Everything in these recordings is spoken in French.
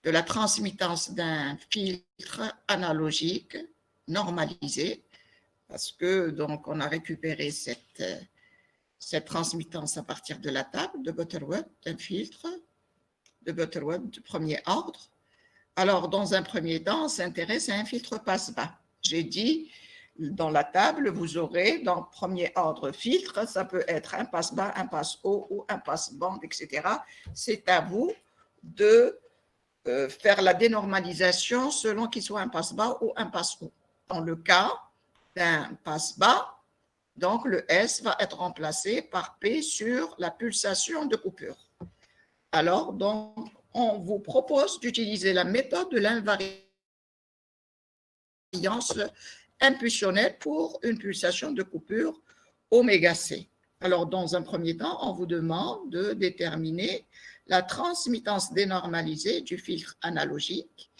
de la transmittance d'un filtre analogique normalisé, parce que donc on a récupéré cette transmittance à partir de la table de Butterworth, d'un filtre de Butterworth de premier ordre. Alors, dans un premier temps, on s'intéresse à un filtre passe-bas. J'ai dit, dans la table, vous aurez dans premier ordre filtre, ça peut être un passe-bas, un passe-haut ou un passe-bande, etc. C'est à vous de faire la dénormalisation selon qu'il soit un passe-bas ou un passe-haut. Dans le cas d'un passe-bas, donc le S va être remplacé par P sur la pulsation de coupure. Alors, donc, on vous propose d'utiliser la méthode de l'invariance impulsionnelle pour une pulsation de coupure oméga C. Alors, dans un premier temps, on vous demande de déterminer la transmittance dénormalisée du filtre analogique,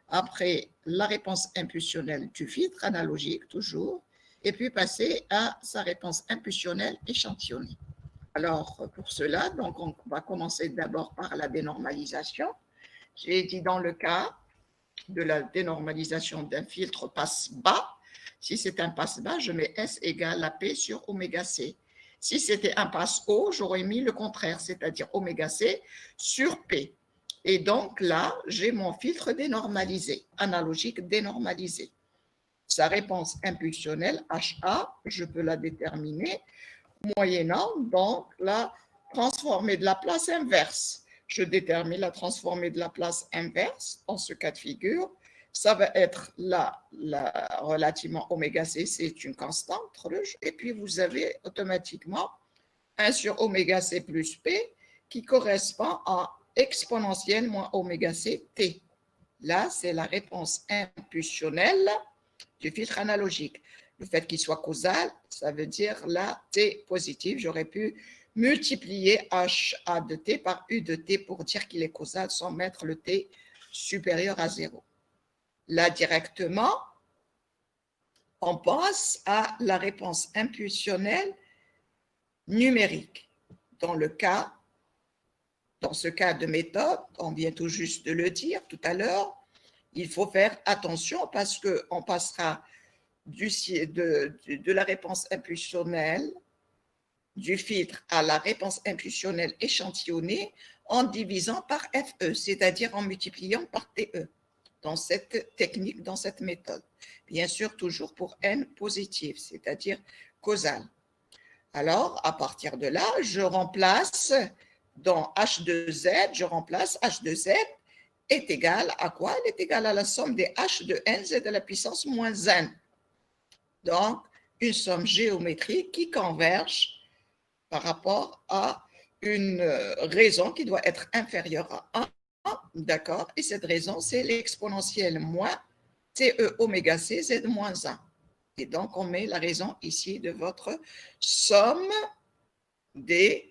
après la réponse impulsionnelle du filtre analogique, toujours, et puis passer à sa réponse impulsionnelle échantillonnée. Alors, pour cela, donc, on va commencer d'abord par la dénormalisation. J'ai dit dans le cas de la dénormalisation d'un filtre passe-bas, si c'est un passe-bas, je mets S égale à P sur oméga C. Si c'était un passe-haut, j'aurais mis le contraire, c'est-à-dire oméga C sur P. Et donc là, j'ai mon filtre dénormalisé, analogique dénormalisé. Sa réponse impulsionnelle, HA, je peux la déterminer moyennant donc la transformée de la place inverse. Je détermine la transformée de la place inverse dans ce cas de figure. Ça va être relativement oméga C, c'est une constante, et puis vous avez automatiquement 1 sur oméga C plus P qui correspond à exponentielle moins oméga C T. Là, c'est la réponse impulsionnelle du filtre analogique. Le fait qu'il soit causal, ça veut dire la T positive. J'aurais pu multiplier HA de T par U de T pour dire qu'il est causal sans mettre le T supérieur à 0. Là, directement, on passe à la réponse impulsionnelle numérique. Dans ce cas de méthode, on vient tout juste de le dire tout à l'heure, il faut faire attention parce qu'on passera de la réponse impulsionnelle du filtre à la réponse impulsionnelle échantillonnée en divisant par FE, c'est-à-dire en multipliant par TE, dans cette technique, dans cette méthode. Bien sûr, toujours pour N positif, c'est-à-dire causal. Alors, à partir de là, je remplace dans H de Z, je remplace H de Z est égal à quoi? Elle est égale à la somme des H de NZ à la puissance moins N. Donc, une somme géométrique qui converge par rapport à une raison qui doit être inférieure à 1, d'accord? Et cette raison, c'est l'exponentielle moins TE oméga C Z moins 1. Et donc, on met la raison ici de votre somme des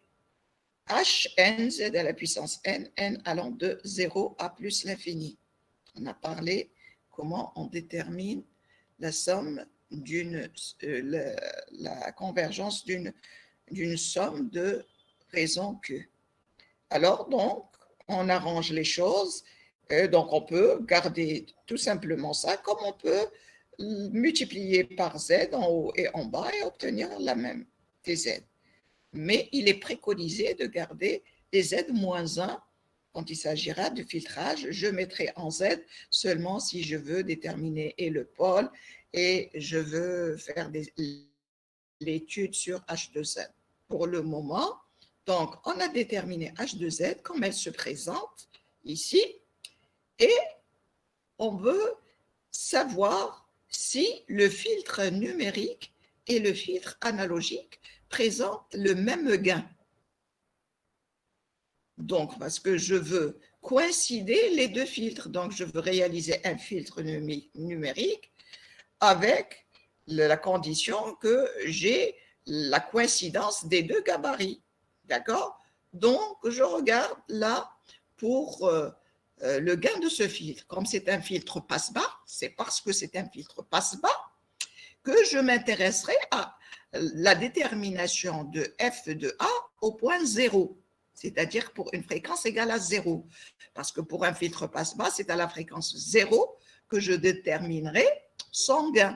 H n Z à la puissance N, N allant de 0 à plus l'infini. On a parlé comment on détermine la somme la convergence d'une somme de raisons Q. Alors, donc, on arrange les choses. Donc, on peut garder tout simplement ça, comme on peut multiplier par Z en haut et en bas et obtenir la même TZ. Mais il est préconisé de garder les Z-1 quand il s'agira de filtrage. Je mettrai en Z seulement si je veux déterminer et le pôle et je veux faire l'étude sur H de Z. Pour le moment, donc, on a déterminé H de Z comme elle se présente ici et on veut savoir si le filtre numérique et le filtre analogique présentent le même gain. Donc, parce que je veux coïncider les deux filtres, donc je veux réaliser un filtre numérique avec la condition que j'ai la coïncidence des deux gabarits, d'accord? Donc, je regarde là pour le gain de ce filtre. Comme c'est un filtre passe-bas, c'est parce que c'est un filtre passe-bas que je m'intéresserai à la détermination de f de A au point 0. c'est-à-dire pour une fréquence égale à 0. Parce que pour un filtre passe-bas, c'est à la fréquence 0 que je déterminerai son gain.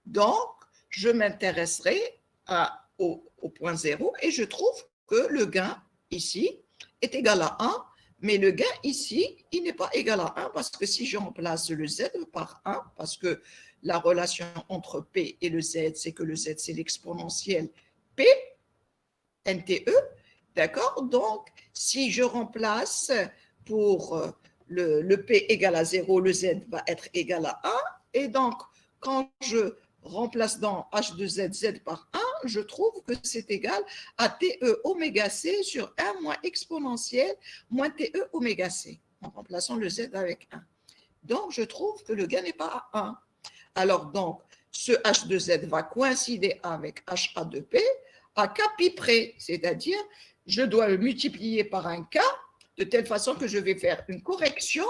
Donc, je m'intéresserai au point 0 et je trouve que le gain ici est égal à 1, mais le gain ici, il n'est pas égal à 1 parce que si je remplace le z par 1, parce que la relation entre P et le z, c'est que le z, c'est l'exponentielle P, NTE, d'accord? Donc, si je remplace pour le P égal à 0, le Z va être égal à 1. Et donc, quand je remplace dans H de Z, Z par 1, je trouve que c'est égal à TE oméga C sur 1 moins exponentielle moins TE oméga C, en remplaçant le Z avec 1. Donc, je trouve que le gain n'est pas à 1. Alors, donc, ce H de Z va coïncider avec HA de P à K pi près, c'est-à-dire je dois le multiplier par un K de telle façon que je vais faire une correction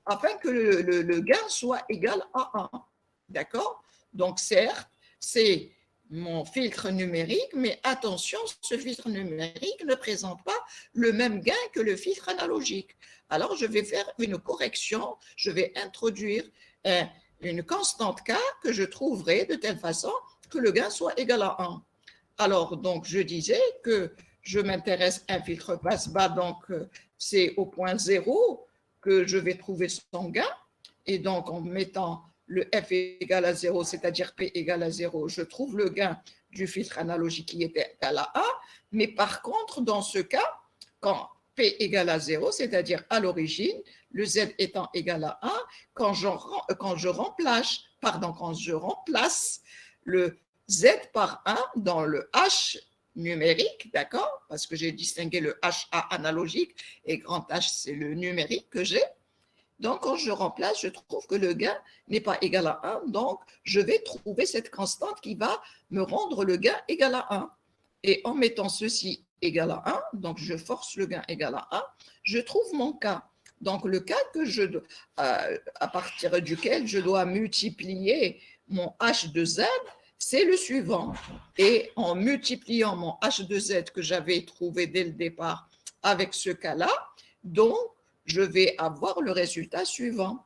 afin que le gain soit égal à 1. D'accord? Donc, certes, c'est mon filtre numérique, mais attention, ce filtre numérique ne présente pas le même gain que le filtre analogique. Alors, je vais faire une correction, je vais introduire une constante K que je trouverai de telle façon que le gain soit égal à 1. Alors, donc, je disais que je m'intéresse à un filtre passe-bas, donc c'est au point 0 que je vais trouver son gain. Et donc, en mettant le F égal à 0, c'est-à-dire P égal à 0, je trouve le gain du filtre analogique qui était égal à 1. Mais par contre, dans ce cas, quand P égale à 0, c'est-à-dire à l'origine, le Z étant égal à 1, quand je remplace le Z par 1 dans le H numérique, d'accord? Parce que j'ai distingué le HA analogique et grand H, c'est le numérique que j'ai. Donc, quand je remplace, je trouve que le gain n'est pas égal à 1. Donc, je vais trouver cette constante qui va me rendre le gain égal à 1. Et en mettant ceci égal à 1, donc je force le gain égal à 1, je trouve mon cas. Donc, le cas à partir duquel je dois multiplier mon H de Z, c'est le suivant. Et en multipliant mon H de Z que j'avais trouvé dès le départ avec ce cas-là, donc, je vais avoir le résultat suivant.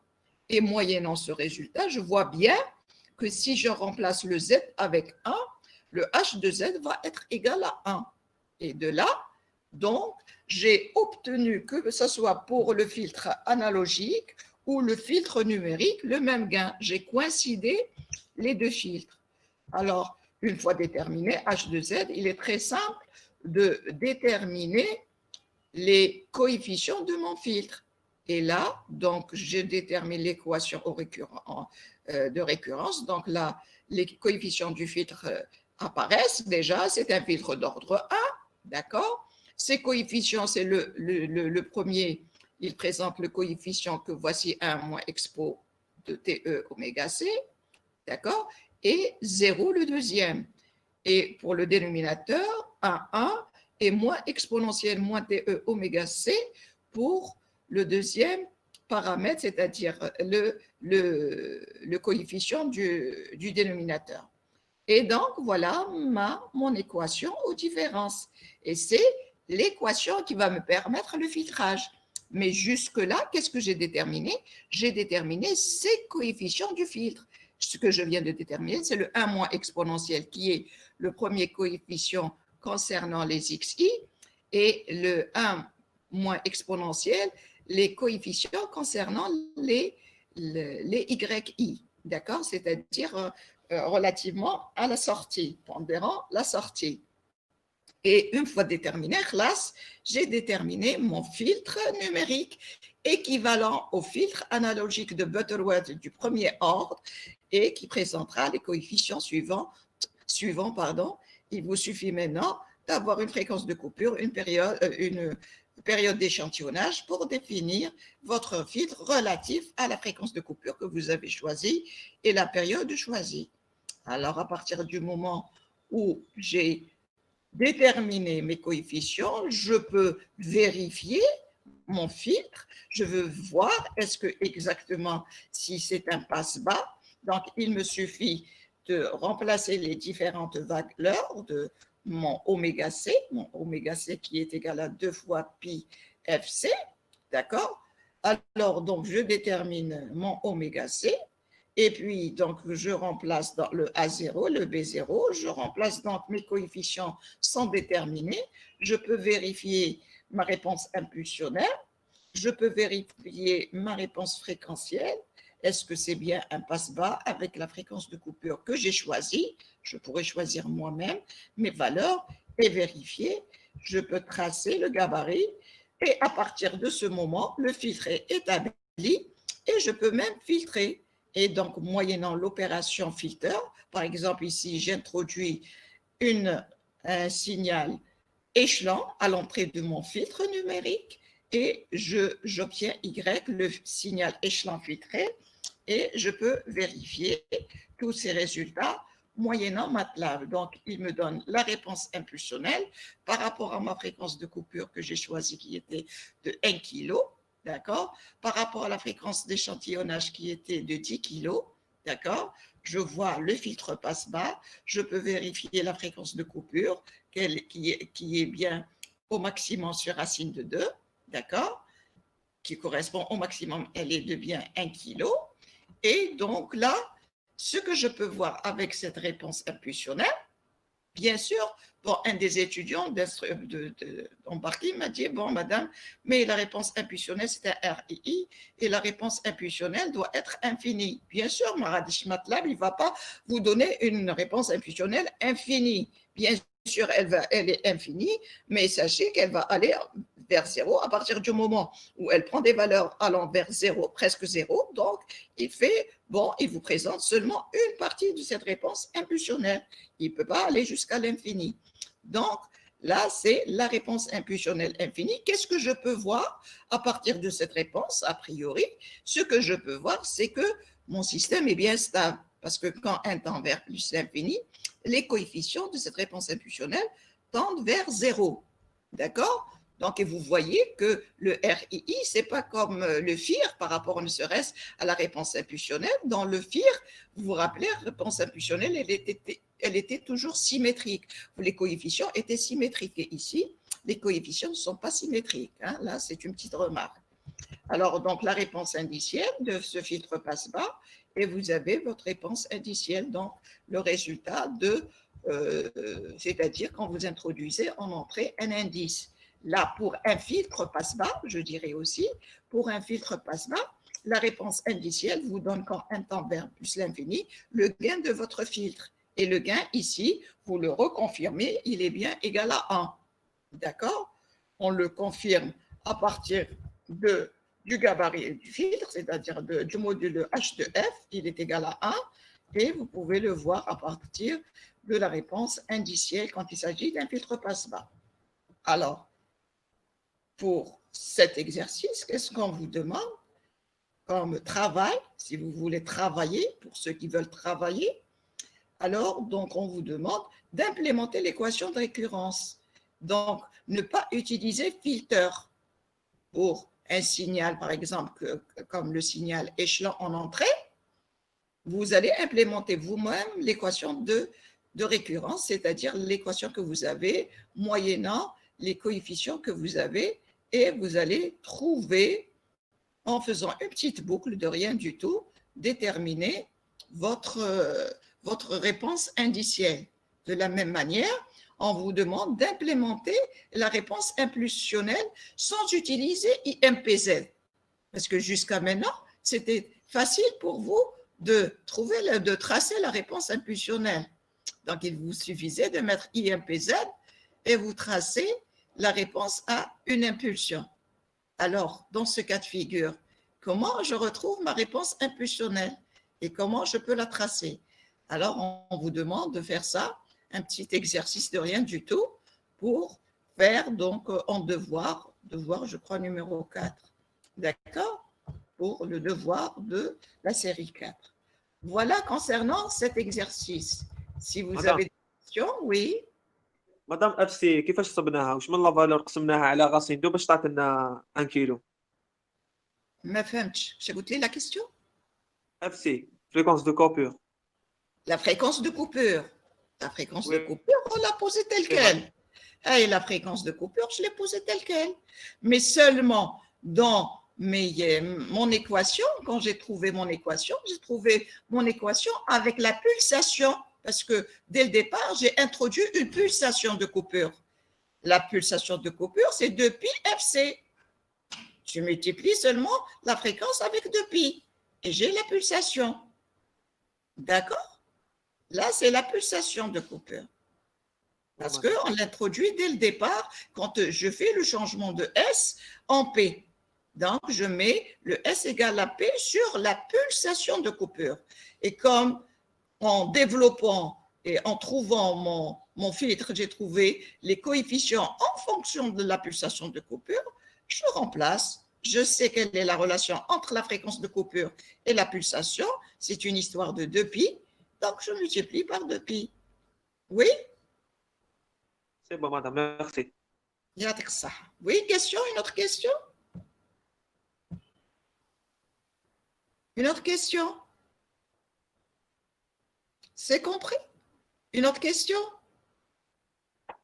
Et moyennant ce résultat, je vois bien que si je remplace le Z avec 1, le H de Z va être égal à 1. Et de là, donc, j'ai obtenu que ce soit pour le filtre analogique ou le filtre numérique, le même gain. J'ai coïncidé les deux filtres. Alors, une fois déterminé H de Z, il est très simple de déterminer les coefficients de mon filtre. Et là, donc, je détermine l'équation de récurrence. Donc là, les coefficients du filtre apparaissent déjà. C'est un filtre d'ordre 1, d'accord? Ces coefficients, c'est le premier, il présente le coefficient que voici 1 moins expo de TE oméga C, d'accord? Et 0 le deuxième. Et pour le dénominateur, 1 et moins exponentielle moins TE oméga C pour le deuxième paramètre, c'est-à-dire le coefficient du dénominateur. Et donc, voilà mon équation aux différences. Et c'est l'équation qui va me permettre le filtrage. Mais jusque-là, qu'est-ce que j'ai déterminé? J'ai déterminé ces coefficients du filtre. Ce que je viens de déterminer, c'est le 1 moins exponentiel qui est le premier coefficient concernant les xi et le 1 moins exponentiel, les coefficients concernant les yi, d'accord? C'est-à-dire relativement à la sortie, pondérant la sortie. Et une fois déterminé, j'ai déterminé mon filtre numérique équivalent au filtre analogique de Butterworth du premier ordre et qui présentera les coefficients suivants. Il vous suffit maintenant d'avoir une fréquence de coupure, une période d'échantillonnage pour définir votre filtre relatif à la fréquence de coupure que vous avez choisie et la période choisie. Alors, à partir du moment où j'ai déterminé mes coefficients, je peux vérifier mon filtre, je veux voir est-ce que exactement si c'est un passe-bas, donc il me suffit de remplacer les différentes valeurs mon oméga C qui est égal à 2 fois pi FC, d'accord? Alors, donc, je détermine mon oméga C, et puis, donc, je remplace dans le A0, le B0, je remplace donc mes coefficients sans déterminer, je peux vérifier ma réponse impulsionnelle, je peux vérifier ma réponse fréquentielle, est-ce que c'est bien un passe-bas avec la fréquence de coupure que j'ai choisie? Je pourrais choisir moi-même mes valeurs et vérifier. Je peux tracer le gabarit et à partir de ce moment, le filtre est établi et je peux même filtrer. Et donc, moyennant l'opération filter, par exemple ici, j'introduis un signal échelon à l'entrée de mon filtre numérique et j'obtiens Y, le signal échelon filtré, et je peux vérifier tous ces résultats moyennant MATLAB. Donc, il me donne la réponse impulsionnelle par rapport à ma fréquence de coupure que j'ai choisie qui était de 1 kg, d'accord? Par rapport à la fréquence d'échantillonnage qui était de 10 kg, d'accord? Je vois le filtre passe-bas, je peux vérifier la fréquence de coupure qui est bien au maximum sur racine de 2, d'accord? Qui correspond au maximum, elle est de bien 1 kg. Et donc là, ce que je peux voir avec cette réponse impulsionnelle, bien sûr, bon, un des étudiants d'embarquer m'a dit, bon, madame, mais la réponse impulsionnelle, c'est un RII, et la réponse impulsionnelle doit être infinie. Bien sûr, Maradish MATLAB, il ne va pas vous donner une réponse impulsionnelle infinie. Bien sûr, elle est infinie, mais sachez qu'elle va aller vers zéro à partir du moment où elle prend des valeurs allant vers zéro, presque zéro. Donc, il vous présente seulement une partie de cette réponse impulsionnelle. Il ne peut pas aller jusqu'à l'infini. Donc, là, c'est la réponse impulsionnelle infinie. Qu'est-ce que je peux voir à partir de cette réponse, a priori? Ce que je peux voir, c'est que mon système est bien stable. Parce que quand un tend vers plus l'infini, les coefficients de cette réponse impulsionnelle tendent vers zéro. D'accord? Donc, et vous voyez que le RII, ce n'est pas comme le FIR par rapport ne serait-ce à la réponse impulsionnelle. Dans le FIR, vous vous rappelez, la réponse impulsionnelle, elle était toujours symétrique. Les coefficients étaient symétriques. Et ici, les coefficients ne sont pas symétriques. Hein. Là, c'est une petite remarque. Alors, donc, la réponse indicielle de ce filtre passe-bas, et vous avez votre réponse indicielle, donc le résultat c'est-à-dire quand vous introduisez en entrée un indice. Là, pour un filtre passe-bas, je dirais aussi, pour un filtre passe-bas, la réponse indicielle vous donne quand un tend vers plus l'infini, le gain de votre filtre. Et le gain ici, vous le reconfirmez, il est bien égal à 1. D'accord? On le confirme à partir du gabarit du filtre, c'est-à-dire du module H de F, il est égal à 1, et vous pouvez le voir à partir de la réponse indicielle quand il s'agit d'un filtre passe-bas. Alors, pour cet exercice, qu'est-ce qu'on vous demande comme travail, si vous voulez travailler, pour ceux qui veulent travailler? Alors, donc, on vous demande d'implémenter l'équation de récurrence. Donc, ne pas utiliser filter pour un signal, par exemple, comme le signal échelon en entrée. Vous allez implémenter vous-même l'équation de récurrence, c'est-à-dire l'équation que vous avez moyennant les coefficients que vous avez, et vous allez trouver, en faisant une petite boucle de rien du tout, déterminer votre réponse indicielle. De la même manière, on vous demande d'implémenter la réponse impulsionnelle sans utiliser IMPZ. Parce que jusqu'à maintenant, c'était facile pour vous de tracer la réponse impulsionnelle. Donc, il vous suffisait de mettre IMPZ et vous tracez la réponse à une impulsion. Alors, dans ce cas de figure, comment je retrouve ma réponse impulsionnelle et comment je peux la tracer? Alors, on vous demande de faire ça, un petit exercice de rien du tout, pour faire donc en devoir, je crois, numéro 4. D'accord? Pour le devoir de la série 4. Voilà concernant cet exercice. Si vous avez des questions, oui. مدام اف سي كيفاش صبناها؟ وش من لا فالور قسمناها على غاسين دو باش تعطي لنا 1 كيلو؟ ما فهمتش. J'ai la question. اف سي فريكونس دو كوبور. La fréquence de coupure. La fréquence Oui. de coupure, on l'a posée telle quelle. Et la fréquence de coupure, je l'ai posée telle quelle. Mais seulement dans mon équation, quand j'ai trouvé mon équation avec la pulsation, parce que dès le départ, j'ai introduit une pulsation de coupure. La pulsation de coupure, c'est 2pi fc. Je multiplie seulement la fréquence avec 2pi et j'ai la pulsation. D'accord? Là, c'est la pulsation de coupure. Parce qu'on l'introduit dès le départ quand je fais le changement de S en P. Donc, je mets le S égale à P sur la pulsation de coupure. Et comme en développant et en trouvant mon filtre, j'ai trouvé les coefficients en fonction de la pulsation de coupure, je remplace. Je sais quelle est la relation entre la fréquence de coupure et la pulsation. C'est une histoire de 2pi. Donc, je multiplie par 2pi. Oui? C'est bon, madame, merci. Oui, question, une autre question? Une autre question? C'est compris? Une autre question?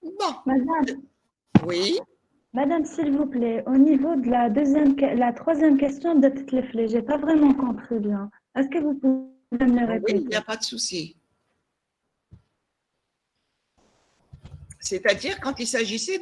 Bon. Madame, Oui. Madame, s'il vous plaît, au niveau de la troisième question de Tleflé, j'ai pas vraiment compris bien. Est-ce que vous pouvez me le Oui, répéter? il n'y a pas de souci. C'est-à-dire quand il s'agissait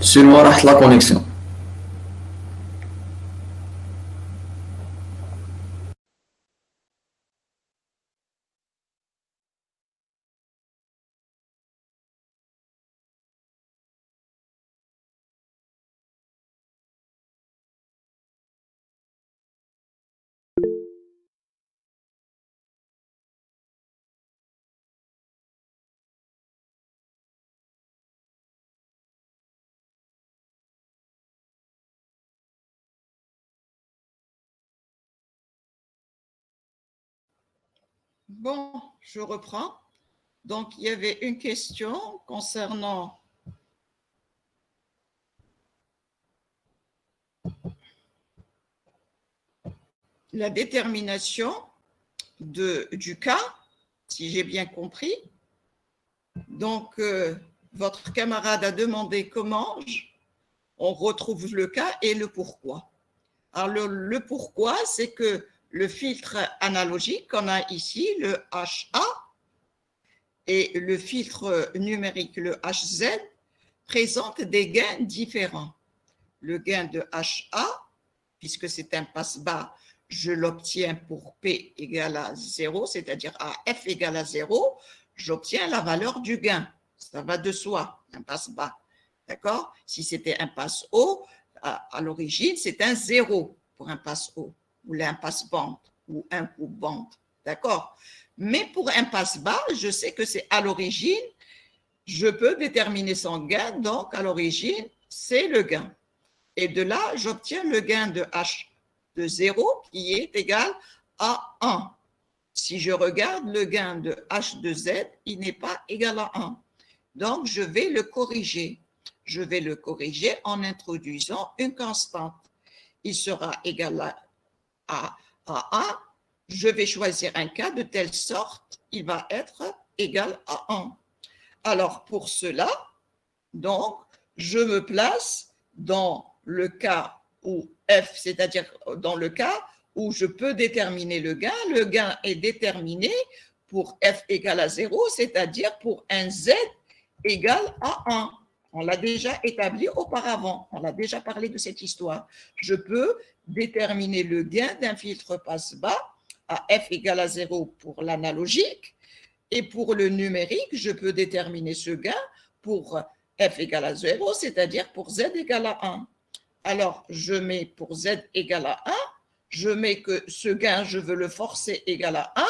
Seulement راحت la connexion. Bon, je reprends. Donc, il y avait une question concernant la détermination du cas, si j'ai bien compris. Donc, votre camarade a demandé comment on retrouve le cas et le pourquoi. Alors, le pourquoi, c'est que le filtre analogique qu'on a ici, le HA, et le filtre numérique, le HZ, présentent des gains différents. Le gain de HA, puisque c'est un passe-bas, je l'obtiens pour P égale à 0, c'est-à-dire à F égale à 0, j'obtiens la valeur du gain. Ça va de soi, un passe-bas. D'accord? Si c'était un passe-haut, à l'origine, c'est un 0 pour un passe-haut, ou un passe-bande, ou un coupe-bande. D'accord? Mais pour un passe-bas, je sais que c'est à l'origine, je peux déterminer son gain, donc à l'origine, c'est le gain. Et de là, j'obtiens le gain de H de 0 qui est égal à 1. Si je regarde le gain de H de Z, il n'est pas égal à 1. Donc, je vais le corriger. Je vais le corriger en introduisant une constante. Il sera égal à 1. Je vais choisir un cas de telle sorte, il va être égal à 1. Alors, pour cela, donc, je me place dans le cas où F, c'est-à-dire dans le cas où je peux déterminer le gain. Le gain est déterminé pour F égale à 0, c'est-à-dire pour un Z égal à 1. On l'a déjà établi auparavant. On a déjà parlé de cette histoire. Je peux déterminer le gain d'un filtre passe-bas à F égale à 0 pour l'analogique. Et pour le numérique, je peux déterminer ce gain pour F égale à 0, c'est-à-dire pour Z égale à 1. Alors, je mets pour Z égale à 1, je mets que ce gain, je veux le forcer égal à 1,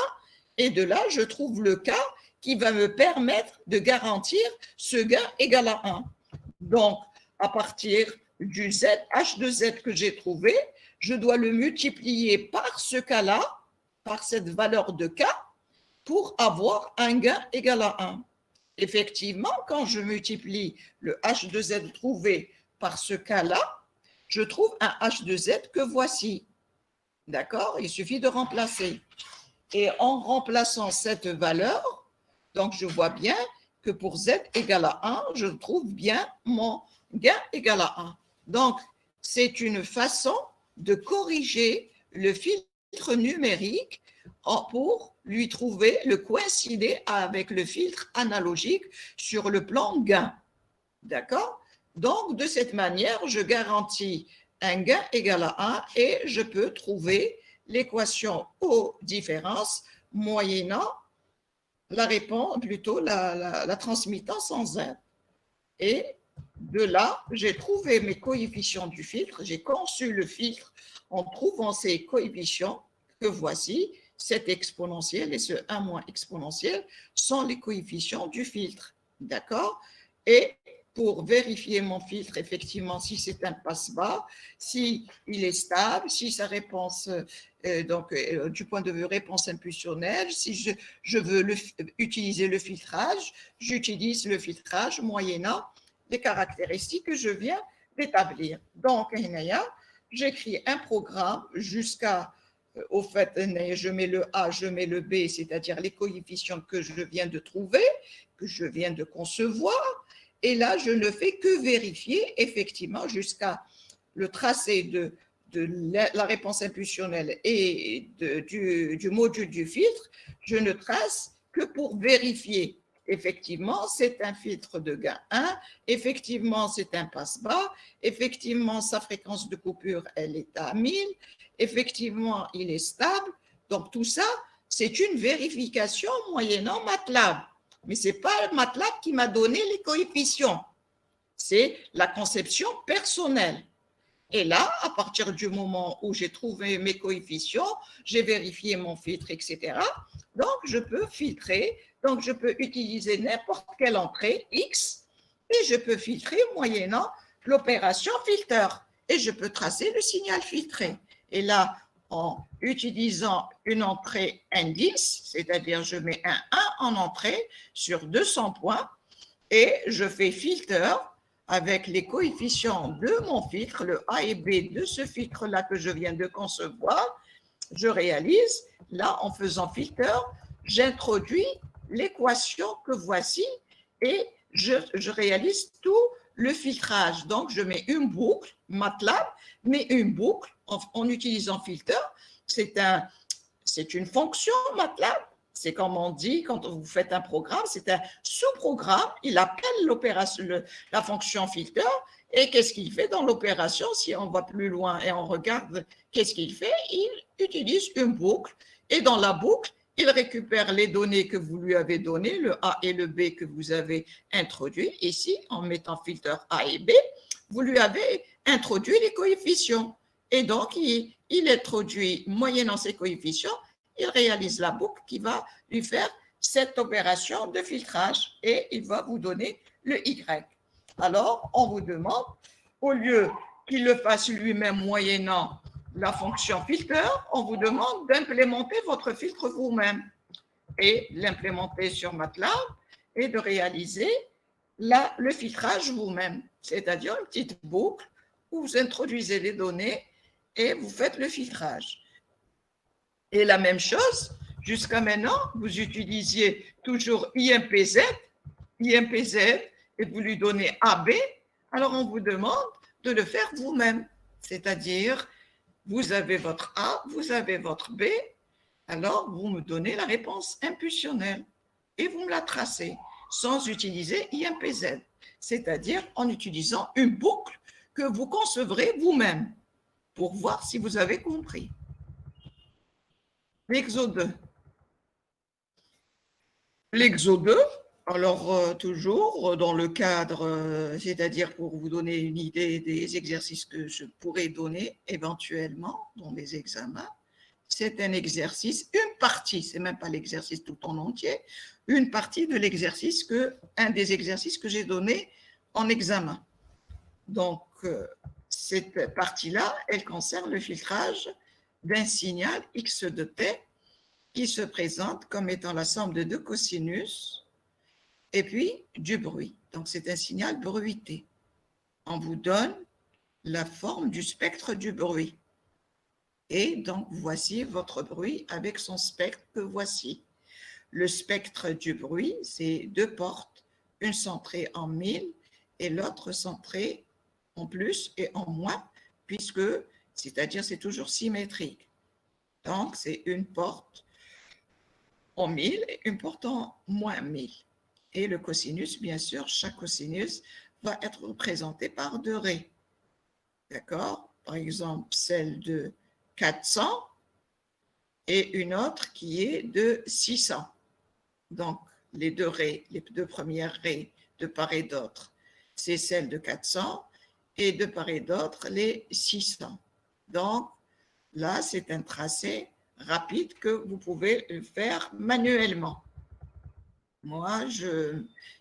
et de là, je trouve le cas qui va me permettre de garantir ce gain égal à 1. Donc, à partir du Z, H de Z que j'ai trouvé, je dois le multiplier par ce cas-là, par cette valeur de K, pour avoir un gain égal à 1. Effectivement, quand je multiplie le H de Z trouvé par ce cas-là, je trouve un H de Z que voici. D'accord? Il suffit de remplacer. Et en remplaçant cette valeur, donc je vois bien que pour Z égale à 1, je trouve bien mon gain égal à 1. Donc, c'est une façon de corriger le filtre numérique pour lui trouver le coïncider avec le filtre analogique sur le plan gain. D'accord? Donc, de cette manière, je garantis un gain égal à 1 et je peux trouver l'équation aux différences moyennant la réponse, plutôt la transmittance en Z. Et de là, j'ai trouvé mes coefficients du filtre, j'ai conçu le filtre en trouvant ces coefficients que voici. Cet exponentiel et ce 1 moins exponentiel sont les coefficients du filtre. D'accord? Et pour vérifier mon filtre, effectivement, si c'est un passe-bas, si il est stable, si sa réponse, du point de vue réponse impulsionnelle, si je veux utiliser le filtrage, j'utilise le filtrage moyennant les caractéristiques que je viens d'établir. Donc, j'écris un programme jusqu'à au fait, je mets le A, je mets le B, c'est-à-dire les coefficients que je viens de trouver, que je viens de concevoir. Et là, je ne fais que vérifier effectivement jusqu'à le tracé de la réponse impulsionnelle et du module du filtre. Je ne trace que pour vérifier. Effectivement, c'est un filtre de gain 1. Effectivement, c'est un passe-bas. Effectivement, sa fréquence de coupure, elle est à 1000. Effectivement, il est stable. Donc, tout ça, c'est une vérification moyennant MATLAB. Mais ce n'est pas MATLAB qui m'a donné les coefficients. C'est la conception personnelle. Et là, à partir du moment où j'ai trouvé mes coefficients, j'ai vérifié mon filtre, etc. Donc, je peux filtrer. Donc, je peux utiliser n'importe quelle entrée X et je peux filtrer moyennant l'opération filter. Et je peux tracer le signal filtré. Et là, en utilisant une entrée indice, c'est-à-dire je mets un 1 en entrée sur 200 points et je fais filter avec les coefficients de mon filtre, le A et B de ce filtre-là que je viens de concevoir. Je réalise, là, en faisant filter, j'introduis l'équation que voici et je réalise tout le filtrage. Donc, je mets une boucle, MATLAB, mais une boucle en utilisant filter. C'est une fonction MATLAB. C'est comme on dit quand vous faites un programme, c'est un sous-programme. Il appelle l'opération, la fonction filter. Et qu'est-ce qu'il fait dans l'opération? Si on va plus loin et on regarde qu'est-ce qu'il fait, il utilise une boucle. Et dans la boucle, il récupère les données que vous lui avez données, le A et le B que vous avez introduit. Ici, en mettant filter A et B, vous lui avez introduit les coefficients. Et donc, il introduit, moyennant ces coefficients, il réalise la boucle qui va lui faire cette opération de filtrage et il va vous donner le Y. Alors, on vous demande, au lieu qu'il le fasse lui-même moyennant la fonction filter, on vous demande d'implémenter votre filtre vous-même et l'implémenter sur MATLAB et de réaliser le filtrage vous-même, c'est-à-dire une petite boucle où vous introduisez les données et vous faites le filtrage. Et la même chose, jusqu'à maintenant, vous utilisiez toujours IMPZ, et vous lui donnez AB, alors on vous demande de le faire vous-même, c'est-à-dire vous avez votre A, vous avez votre B, alors vous me donnez la réponse impulsionnelle et vous me la tracez sans utiliser IMPZ, c'est-à-dire en utilisant une boucle que vous concevrez vous-même pour voir si vous avez compris. L'exo 2. L'exo 2, alors toujours dans le cadre, c'est-à-dire pour vous donner une idée des exercices que je pourrais donner éventuellement dans les examens, c'est un exercice, une partie, c'est même pas l'exercice tout en entier, une partie de l'exercice un des exercices que j'ai donné en examen. Donc, cette partie-là, elle concerne le filtrage d'un signal x de t qui se présente comme étant la somme de deux cosinus et puis du bruit. Donc, c'est un signal bruité. On vous donne la forme du spectre du bruit. Et donc, voici votre bruit avec son spectre que voici. Le spectre du bruit, c'est deux portes, une centrée en 1000 et l'autre centrée en plus et en moins, puisque, c'est-à-dire, c'est toujours symétrique. Donc, c'est une porte en 1000 et une porte en moins 1000. Et le cosinus, bien sûr, chaque cosinus va être représenté par deux raies. D'accord? Par exemple, celle de 400 et une autre qui est de 600. Donc, les deux raies, les deux premières raies de part et d'autre, c'est celle de 400 et de part et d'autre, les 600. Donc, là, c'est un tracé rapide que vous pouvez faire manuellement. Moi,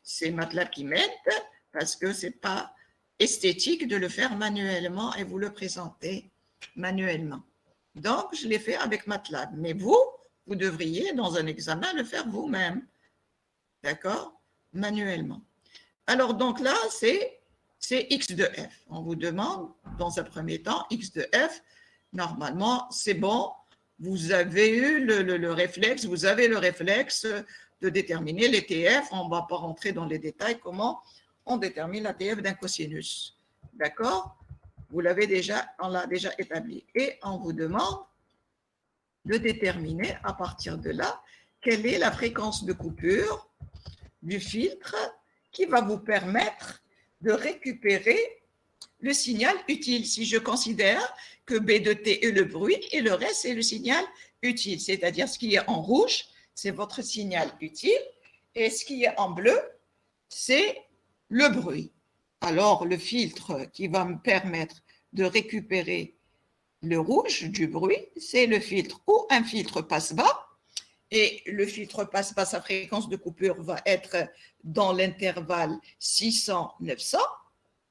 c'est MATLAB qui m'aide parce que ce n'est pas esthétique de le faire manuellement et vous le présenter manuellement. Donc, je l'ai fait avec MATLAB. Mais vous devriez, dans un examen, le faire vous-même. D'accord? Manuellement. Alors, donc là, c'est x de f. On vous demande, dans un premier temps, x de f. Normalement, c'est bon. Vous avez eu le réflexe, vous avez le réflexe de déterminer les TF. On ne va pas rentrer dans les détails comment on détermine la TF d'un cosinus. D'accord? On l'a déjà établi. Et on vous demande de déterminer à partir de là quelle est la fréquence de coupure du filtre qui va vous permettre de récupérer le signal utile. Si je considère que B de T est le bruit et le reste est le signal utile, c'est-à-dire ce qui est en rouge, c'est votre signal utile et ce qui est en bleu, c'est le bruit. Alors, le filtre qui va me permettre de récupérer le rouge du bruit, c'est le filtre ou un filtre passe-bas. Et le filtre passe-bas, sa fréquence de coupure va être dans l'intervalle 600-900.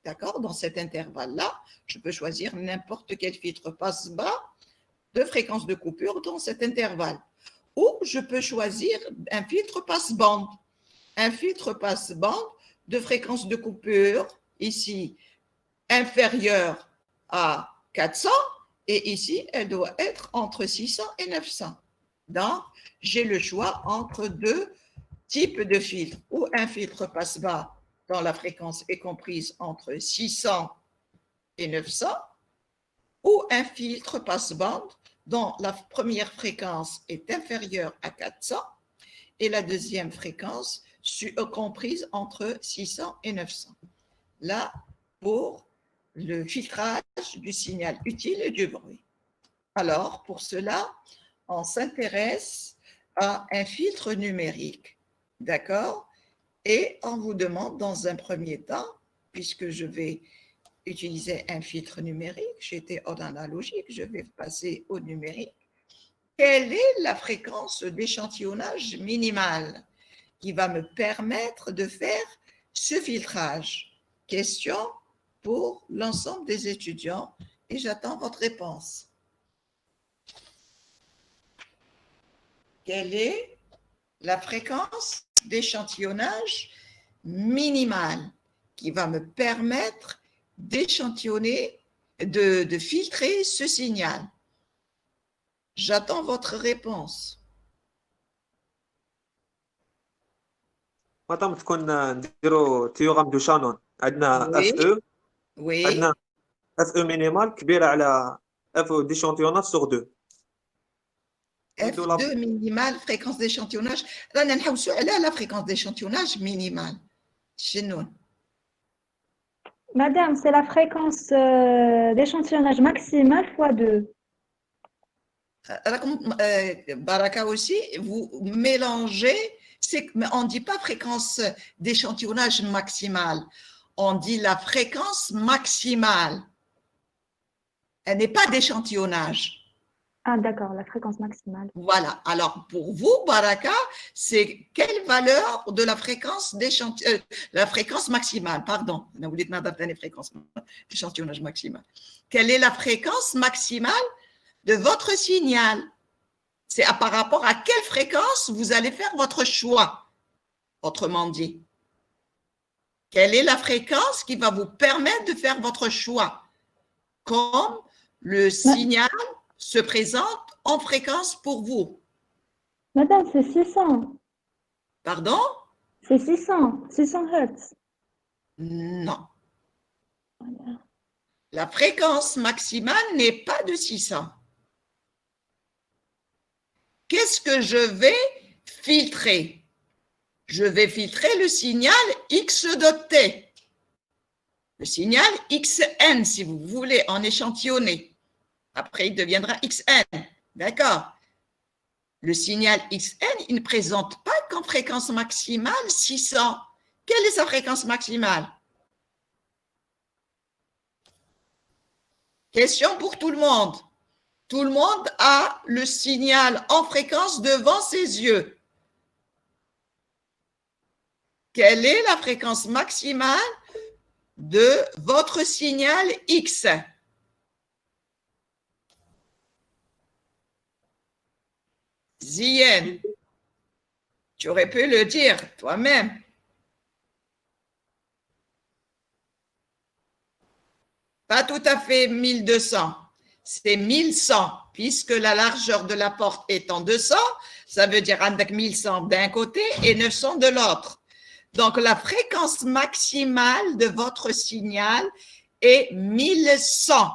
D'accord? Dans cet intervalle-là, je peux choisir n'importe quel filtre passe-bas de fréquence de coupure dans cet intervalle. Ou je peux choisir un filtre passe-bande. Un filtre passe-bande de fréquence de coupure, ici, inférieure à 400, et ici, elle doit être entre 600 et 900. Donc, j'ai le choix entre deux types de filtres, ou un filtre passe-bas dont la fréquence est comprise entre 600 et 900, ou un filtre passe-bande dont la première fréquence est inférieure à 400 et la deuxième fréquence comprise entre 600 et 900. Là, pour le filtrage du signal utile et du bruit. Alors, pour cela, on s'intéresse à un filtre numérique, d'accord? Et on vous demande dans un premier temps, puisque je vais utiliser un filtre numérique, j'étais en analogique, je vais passer au numérique. quelle est la fréquence d'échantillonnage minimale qui va me permettre de faire ce filtrage? Question pour l'ensemble des étudiants et j'attends votre réponse. Quelle est la fréquence d'échantillonnage minimale qui va me permettre d'échantillonner, de filtrer ce signal? J'attends votre réponse. مادام تكون نديرو تيوغام دو شانون عندنا Oui. اف او Oui, عندنا اف او مينيمال كبيره على اف او ديشونتيونات سور 2 F2 minimale, fréquence d'échantillonnage. Là, on a la fréquence d'échantillonnage minimale. Chez nous. Madame, c'est la fréquence d'échantillonnage maximale fois 2. Baraka aussi, vous mélangez, on ne dit pas fréquence d'échantillonnage maximale, on dit la fréquence maximale. Elle n'est pas d'échantillonnage. Ah, d'accord, la fréquence maximale. Voilà. Alors, pour vous, Baraka, c'est quelle valeur de la fréquence la fréquence maximale, pardon. Vous dites fréquence d'échantillonnage maximal. Quelle est la fréquence maximale de votre signal? C'est par rapport à quelle fréquence vous allez faire votre choix, autrement dit. Quelle est la fréquence qui va vous permettre de faire votre choix? Comme le signal se présente en fréquence pour vous. Madame, c'est 600. Pardon? C'est 600 Hertz. Non. Voilà. La fréquence maximale n'est pas de 600. Qu'est-ce que je vais filtrer? Je vais filtrer le signal X de T. Le signal XN, si vous voulez, en échantillonner. Après, il deviendra XN. D'accord? Le signal XN, il ne présente pas qu'en fréquence maximale 600. Quelle est sa fréquence maximale? Question pour tout le monde. Tout le monde a le signal en fréquence devant ses yeux. Quelle est la fréquence maximale de votre signal X? Zien, tu aurais pu le dire toi-même. Pas tout à fait 1200, c'est 1100, puisque la largeur de la porte est en 200, ça veut dire 1100 d'un côté et 900 de l'autre. Donc, la fréquence maximale de votre signal est 1100.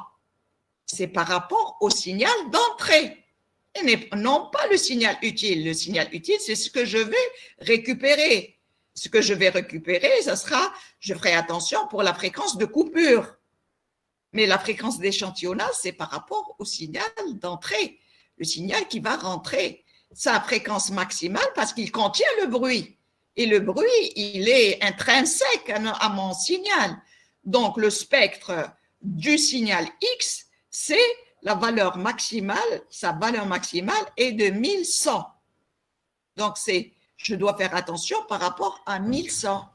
C'est par rapport au signal d'entrée. Et non pas le signal utile. Le signal utile, c'est ce que je vais récupérer. Ce que je vais récupérer, ça sera, je ferai attention pour la fréquence de coupure. Mais la fréquence d'échantillonnage, c'est par rapport au signal d'entrée, le signal qui va rentrer. Sa fréquence maximale parce qu'il contient le bruit. Et le bruit, il est intrinsèque à mon signal. Donc, le spectre du signal X, c'est la valeur maximale, sa valeur maximale est de 1100. Donc, je dois faire attention par rapport à 1100.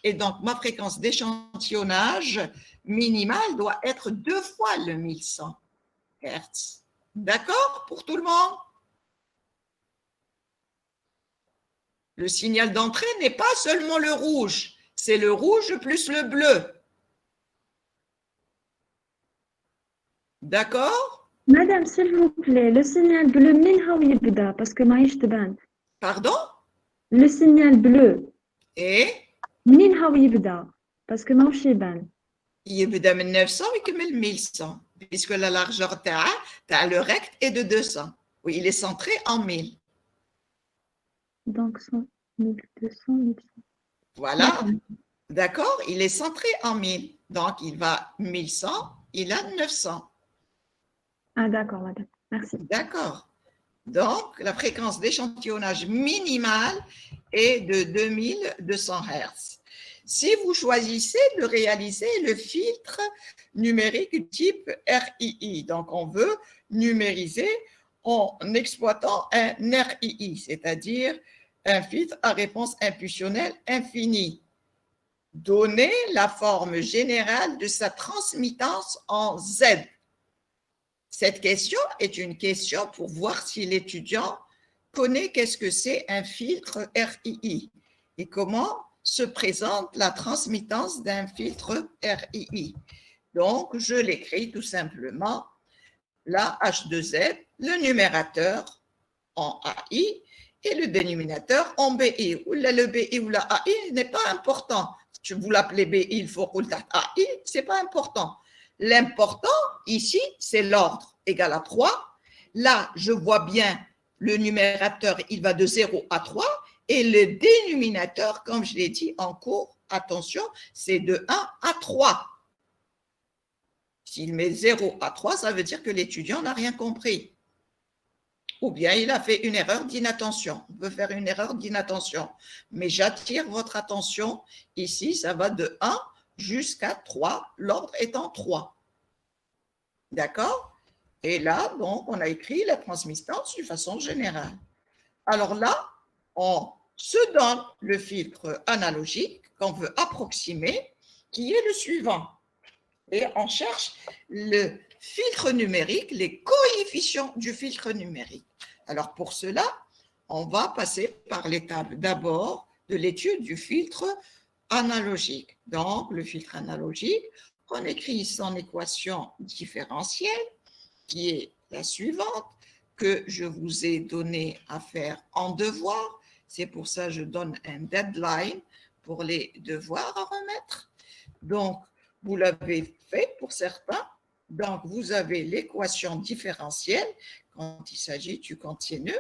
Et donc, ma fréquence d'échantillonnage minimale doit être 2 fois le 1100 Hertz. D'accord pour tout le monde? Le signal d'entrée n'est pas seulement le rouge, c'est le rouge plus le bleu. D'accord? Madame, s'il vous plaît, le signal bleu, minha يبدا parce que maïch تبان. Pardon? Le signal bleu, Et minha يبدا parce que maïch يبان. يبدأ من 900 ويكمل 1100 puisque la largeur تاع le recte est de 200. Oui, il est centré en 1000. Donc, 100, 1200, 1100. Voilà. D'accord? Il est centré en 1000. Donc, il va 1100, il a 900. Ah, d'accord, madame. Merci. D'accord. Donc, la fréquence d'échantillonnage minimale est de 2200 Hz. Si vous choisissez de réaliser le filtre numérique type RII, donc on veut numériser en exploitant un RII, c'est-à-dire un filtre à réponse impulsionnelle infinie. Donner la forme générale de sa transmittance en Z. Cette question est une question pour voir si l'étudiant connaît qu'est-ce que c'est un filtre RII et comment se présente la transmittance d'un filtre RII. Donc, je l'écris tout simplement, la H2Z, le numérateur en AI et le dénominateur en BI. Le BI ou la AI n'est pas important. Si vous l'appelez BI, il faut que AI, ce n'est pas important. L'important ici, c'est l'ordre égal à 3. Là, je vois bien le numérateur, il va de 0 à 3 et le dénominateur, comme je l'ai dit en cours, attention, c'est de 1 à 3. S'il met 0 à 3, ça veut dire que l'étudiant n'a rien compris. Ou bien il a fait une erreur d'inattention. On peut faire une erreur d'inattention. Mais j'attire votre attention. Ici, ça va de 1 jusqu'à 3, l'ordre étant 3. D'accord? Et là, donc, on a écrit la transmittance de façon générale. Alors là, on se donne le filtre analogique qu'on veut approximer, qui est le suivant. Et on cherche le filtre numérique, les coefficients du filtre numérique. Alors pour cela, on va passer par l'étape d'abord de l'étude du filtre analogique. Donc le filtre analogique, on écrit son équation différentielle qui est la suivante que je vous ai donné à faire en devoir. C'est pour ça que je donne un deadline pour les devoirs à remettre. Donc, vous l'avez fait pour certains. Donc, vous avez l'équation différentielle quand il s'agit du continu.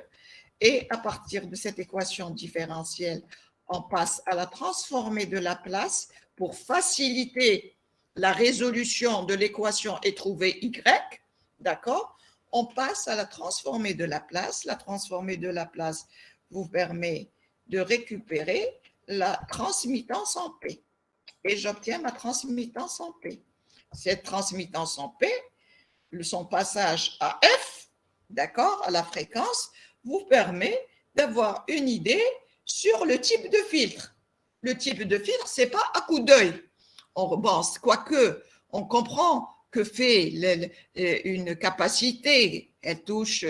Et à partir de cette équation différentielle, on passe à la transformée de Laplace pour faciliter la résolution de l'équation et trouver Y. D'accord? On passe à la transformée de Laplace. La transformée de Laplace vous permet de récupérer la transmittance en P. Et j'obtiens ma transmittance en P. Cette transmittance en P, son passage à F, d'accord, à la fréquence, vous permet d'avoir une idée sur le type de filtre. Le type de filtre, ce n'est pas à coup d'œil. Quoique, on comprend que fait une capacité, elle touche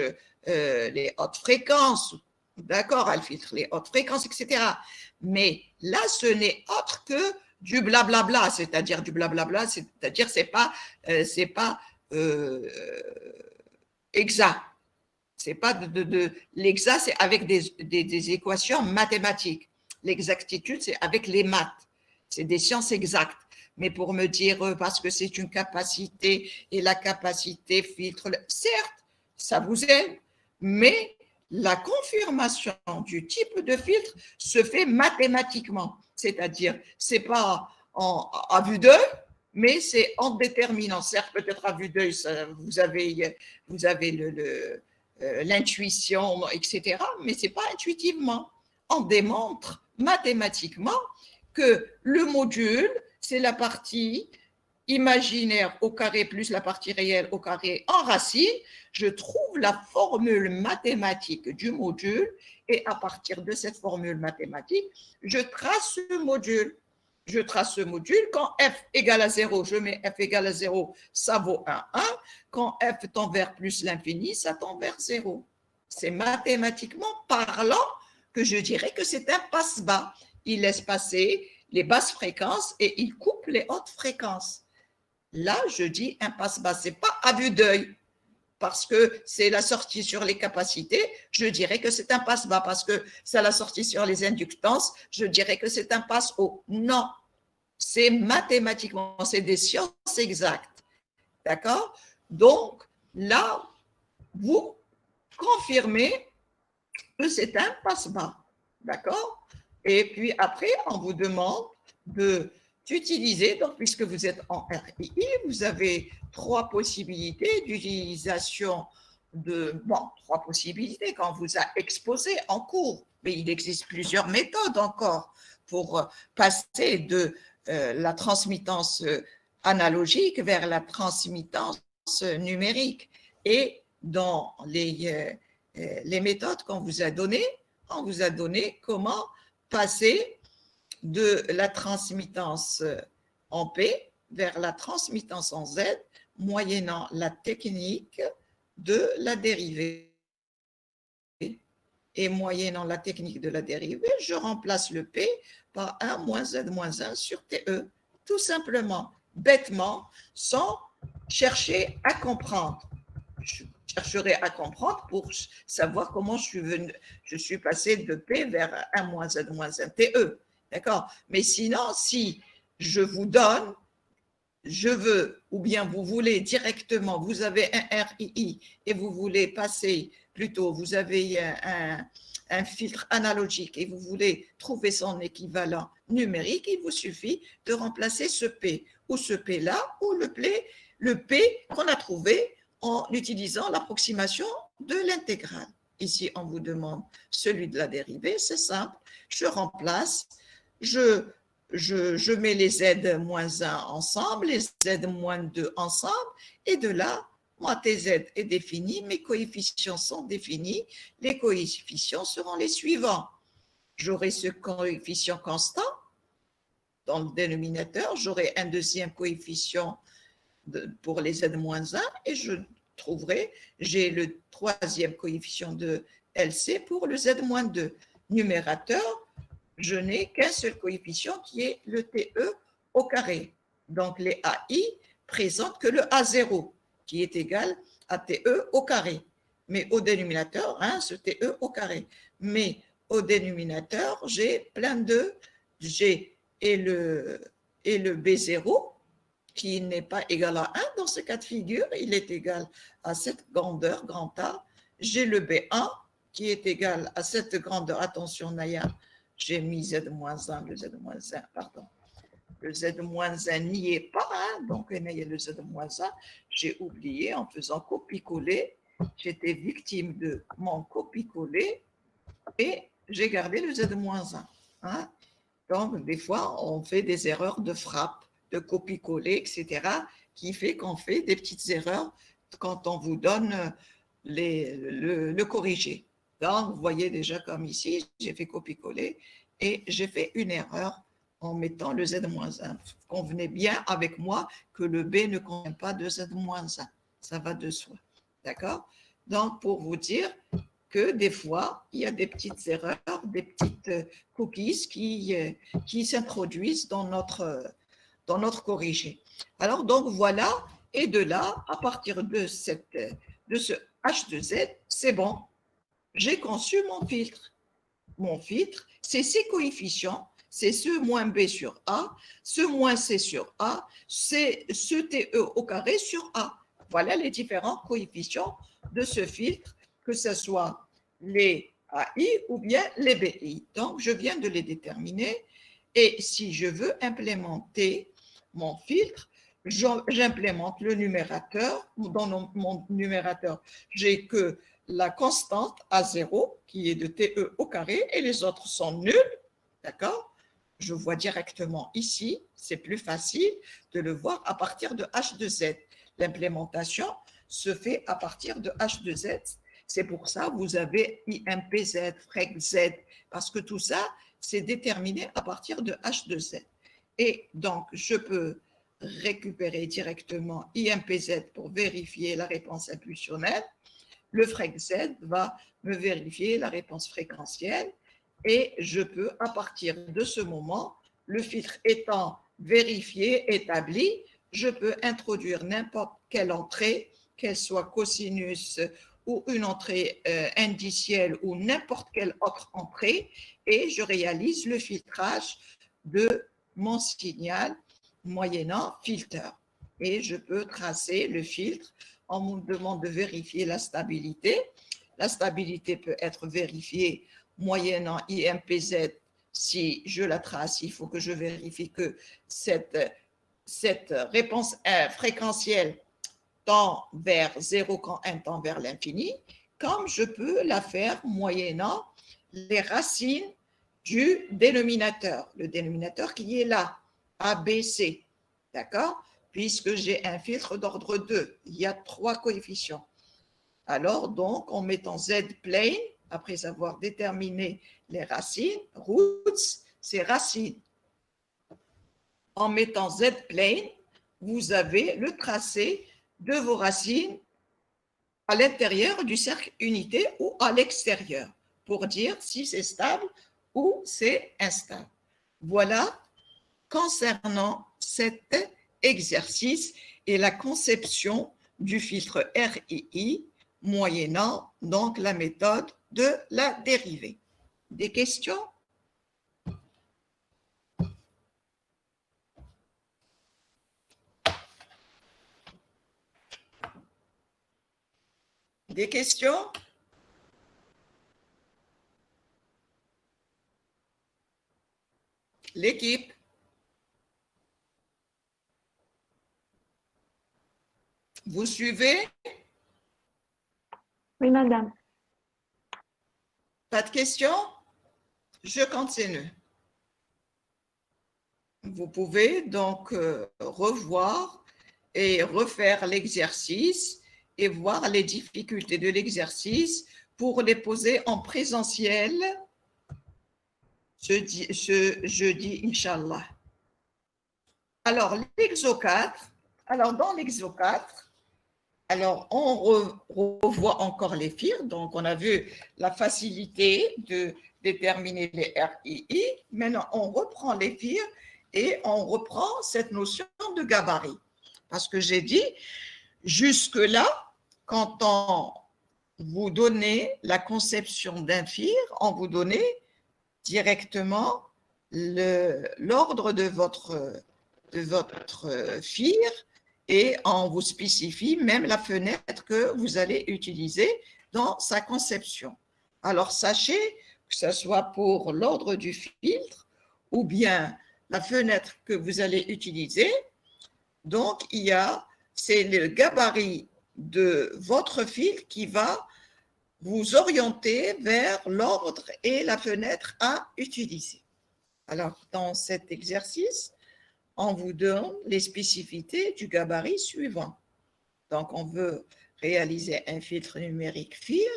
les hautes fréquences, d'accord, elle filtre les hautes fréquences, etc. Mais là, ce n'est autre que du blablabla, c'est-à-dire du blablabla, c'est-à-dire c'est pas exact. C'est pas l'exact, c'est avec des équations mathématiques. L'exactitude, c'est avec les maths. C'est des sciences exactes. Mais pour me dire, parce que c'est une capacité et la capacité filtre, certes, ça vous aide, mais la confirmation du type de filtre se fait mathématiquement. C'est-à-dire, c'est pas à vue d'œil, mais c'est en déterminant. Certes, peut-être à vue d'œil, vous avez l'intuition, etc., mais c'est pas intuitivement. On démontre mathématiquement que le module, c'est la partie imaginaire au carré plus la partie réelle au carré en racine. Je trouve la formule mathématique du module et à partir de cette formule mathématique, je trace ce module. Je trace ce module. Quand f égale à 0, je mets f égale à 0, ça vaut 1. Quand f tend vers plus l'infini, ça tend vers 0. C'est mathématiquement parlant que je dirais que c'est un passe-bas. Il laisse passer les basses fréquences et il coupe les hautes fréquences. Là, je dis un passe-bas. Ce n'est pas à vue d'œil parce que c'est la sortie sur les capacités. Je dirais que c'est un passe-bas parce que c'est la sortie sur les inductances. Je dirais que c'est un passe-haut. Non, c'est mathématiquement, c'est des sciences exactes. D'accord? Donc, là, vous confirmez que c'est un passe-bas. D'accord? Et puis après, on vous demande d'utiliser, donc puisque vous êtes en RII, vous avez trois possibilités d'utilisation trois possibilités qu'on vous a exposées en cours. Mais il existe plusieurs méthodes encore pour passer de la transmittance analogique vers la transmittance numérique. Et dans les méthodes qu'on vous a données. On vous a donné comment passer de la transmittance en P vers la transmittance en Z, moyennant la technique de la dérivée. Et moyennant la technique de la dérivée, je remplace le P par 1 moins Z moins 1 sur TE, tout simplement, bêtement, sans chercher à comprendre. Je chercherai à comprendre pour savoir comment je suis passé de P vers 1 moins Z moins 1 TE. D'accord? Mais sinon, si je vous donne, je veux, ou bien vous voulez directement, vous avez un RII et vous voulez passer, plutôt, vous avez un filtre analogique et vous voulez trouver son équivalent numérique, il vous suffit de remplacer ce P ou ce P-là ou le P qu'on a trouvé en utilisant l'approximation de l'intégrale. Ici, on vous demande celui de la dérivée, c'est simple, je remplace, je mets les Z-1 ensemble, les Z-2 ensemble, et de là, moi, TZ est défini, mes coefficients sont définis, les coefficients seront les suivants. J'aurai ce coefficient constant dans le dénominateur, j'aurai un deuxième coefficient pour les Z-1 et j'ai le troisième coefficient de LC pour le Z-2. Numérateur, je n'ai qu'un seul coefficient qui est le TE au carré. Donc, les AI présentent que le A0 qui est égal à TE au carré. Mais au dénominateur, ce TE au carré. Mais au dénominateur, j'ai plein de G et le B0 qui n'est pas égal à 1 dans ce cas de figure, il est égal à cette grandeur, grand A. J'ai le B1 qui est égal à cette grandeur. Attention, Naya, j'ai mis Z-1, le Z-1, pardon. Le Z-1 n'y est pas, donc Naya, le Z-1, j'ai oublié en faisant copier-coller. J'étais victime de mon copier-coller et j'ai gardé le Z-1. Donc, des fois, on fait des erreurs de frappe, de copier-coller, etc., qui fait qu'on fait des petites erreurs quand on vous donne le corrigé. Donc, vous voyez déjà comme ici, j'ai fait copier-coller et j'ai fait une erreur en mettant le Z-1. Convenez bien avec moi que le B ne contient pas de Z-1. Ça va de soi. D'accord? Donc, pour vous dire que des fois, il y a des petites erreurs, des petites cookies qui s'introduisent dans notre corrigé. Alors, donc, voilà. Et de là, à partir de ce H de Z, c'est bon. J'ai conçu mon filtre. Mon filtre, c'est ces coefficients, c'est ce moins B sur A, ce moins C sur A, c'est ce TE au carré sur A. Voilà les différents coefficients de ce filtre, que ce soit les AI ou bien les BI. Donc, je viens de les déterminer. Et si je veux implémenter mon filtre, j'implémente le numérateur. Dans mon numérateur, j'ai que la constante A0 qui est de TE au carré et les autres sont nuls. D'accord? Je vois directement ici, c'est plus facile de le voir à partir de H de Z. L'implémentation se fait à partir de H de Z. C'est pour ça que vous avez IMPZ, FREC Z, parce que tout ça, c'est déterminé à partir de H de Z. Et donc, je peux récupérer directement IMPZ pour vérifier la réponse impulsionnelle. Le FREC Z va me vérifier la réponse fréquentielle et je peux, à partir de ce moment, le filtre étant vérifié, établi, je peux introduire n'importe quelle entrée, qu'elle soit cosinus ou une entrée indicielle ou n'importe quelle autre entrée, et je réalise le filtrage de mon signal moyennant filter. Et je peux tracer le filtre. On me demande de vérifier la stabilité. La stabilité peut être vérifiée moyennant IMPZ. Si je la trace, il faut que je vérifie que cette réponse fréquentielle tend vers 0 quand 1 tend vers l'infini, comme je peux la faire moyennant les racines du dénominateur. Le dénominateur qui est là, ABC. D'accord? Puisque j'ai un filtre d'ordre 2. Il y a 3 coefficients. Alors, donc, en mettant Z plane, après avoir déterminé les racines, roots, c'est racines. En mettant Z plane, vous avez le tracé de vos racines à l'intérieur du cercle unité ou à l'extérieur, pour dire si c'est stable ou c'est instable. Voilà concernant cet exercice et la conception du filtre RII, moyennant donc la méthode de la dérivée. Des questions? Des questions? L'équipe? Vous suivez? Oui, madame. Pas de questions? Je continue. Vous pouvez donc revoir et refaire l'exercice et voir les difficultés de l'exercice pour les poser en présentiel ce jeudi, Inch'Allah. Alors, l'exo 4, alors dans l'exo 4, alors on revoit encore les FIR, donc on a vu la facilité de déterminer les RII, maintenant on reprend les FIR et on reprend cette notion de gabarit. Parce que j'ai dit, jusque-là, quand on vous donnait la conception d'un FIR, on vous donnait directement l'ordre de votre FIR et on vous spécifie même la fenêtre que vous allez utiliser dans sa conception. Alors, sachez que ce soit pour l'ordre du filtre ou bien la fenêtre que vous allez utiliser, donc c'est le gabarit de votre fil qui va vous orienter vers l'ordre et la fenêtre à utiliser. Alors, dans cet exercice, on vous donne les spécificités du gabarit suivant. Donc, on veut réaliser un filtre numérique FIR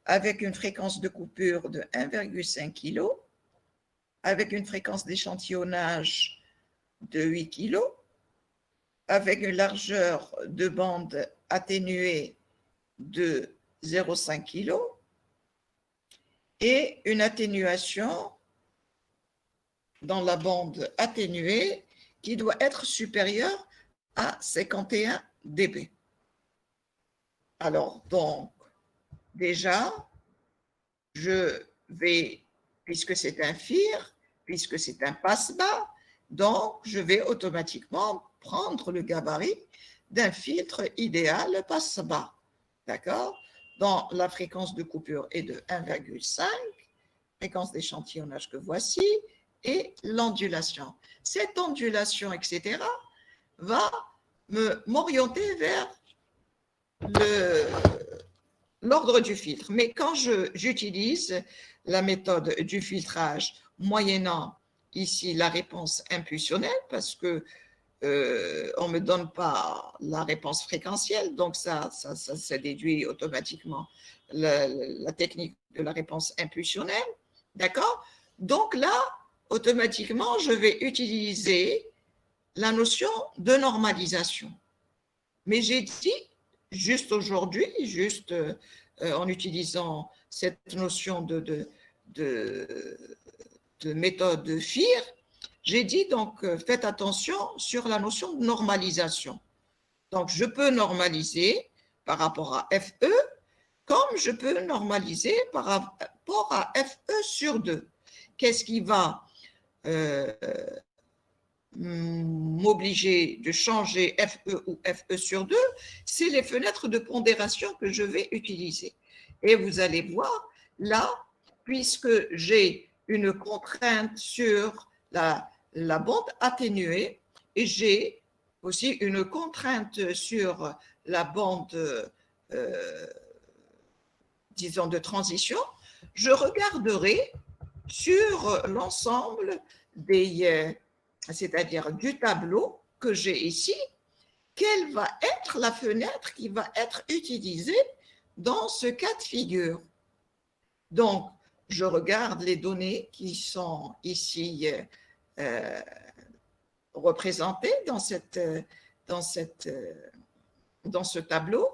avec une fréquence de coupure de 1,5 kg, avec une fréquence d'échantillonnage de 8 kg, avec une largeur de bande atténuée de 0,5 kg et une atténuation dans la bande atténuée qui doit être supérieure à 51 dB. Alors, donc, déjà, je vais, puisque c'est un FIR, puisque c'est un passe-bas, donc je vais automatiquement prendre le gabarit d'un filtre idéal passe-bas. D'accord? Dont la fréquence de coupure est de 1,5, fréquence d'échantillonnage que voici, et l'ondulation. Cette ondulation, etc., va m'orienter vers l'ordre du filtre. Mais quand j'utilise la méthode du filtrage moyennant ici la réponse impulsionnelle, parce que on ne me donne pas la réponse fréquentielle, donc ça déduit automatiquement la technique de la réponse impulsionnelle, d'accord? Donc là, automatiquement, je vais utiliser la notion de normalisation. Mais j'ai dit, juste aujourd'hui, juste en utilisant cette notion de méthode de FIR, j'ai dit donc, faites attention sur la notion de normalisation. Donc, je peux normaliser par rapport à FE, comme je peux normaliser par rapport à FE sur 2. Qu'est-ce qui va m'obliger de changer FE ou FE sur 2? C'est les fenêtres de pondération que je vais utiliser. Et vous allez voir, là, puisque j'ai une contrainte sur la bande atténuée et j'ai aussi une contrainte sur la bande, disons, de transition, je regarderai sur l'ensemble c'est-à-dire du tableau que j'ai ici, quelle va être la fenêtre qui va être utilisée dans ce cas de figure. Donc, je regarde les données qui sont ici représentées dans ce tableau.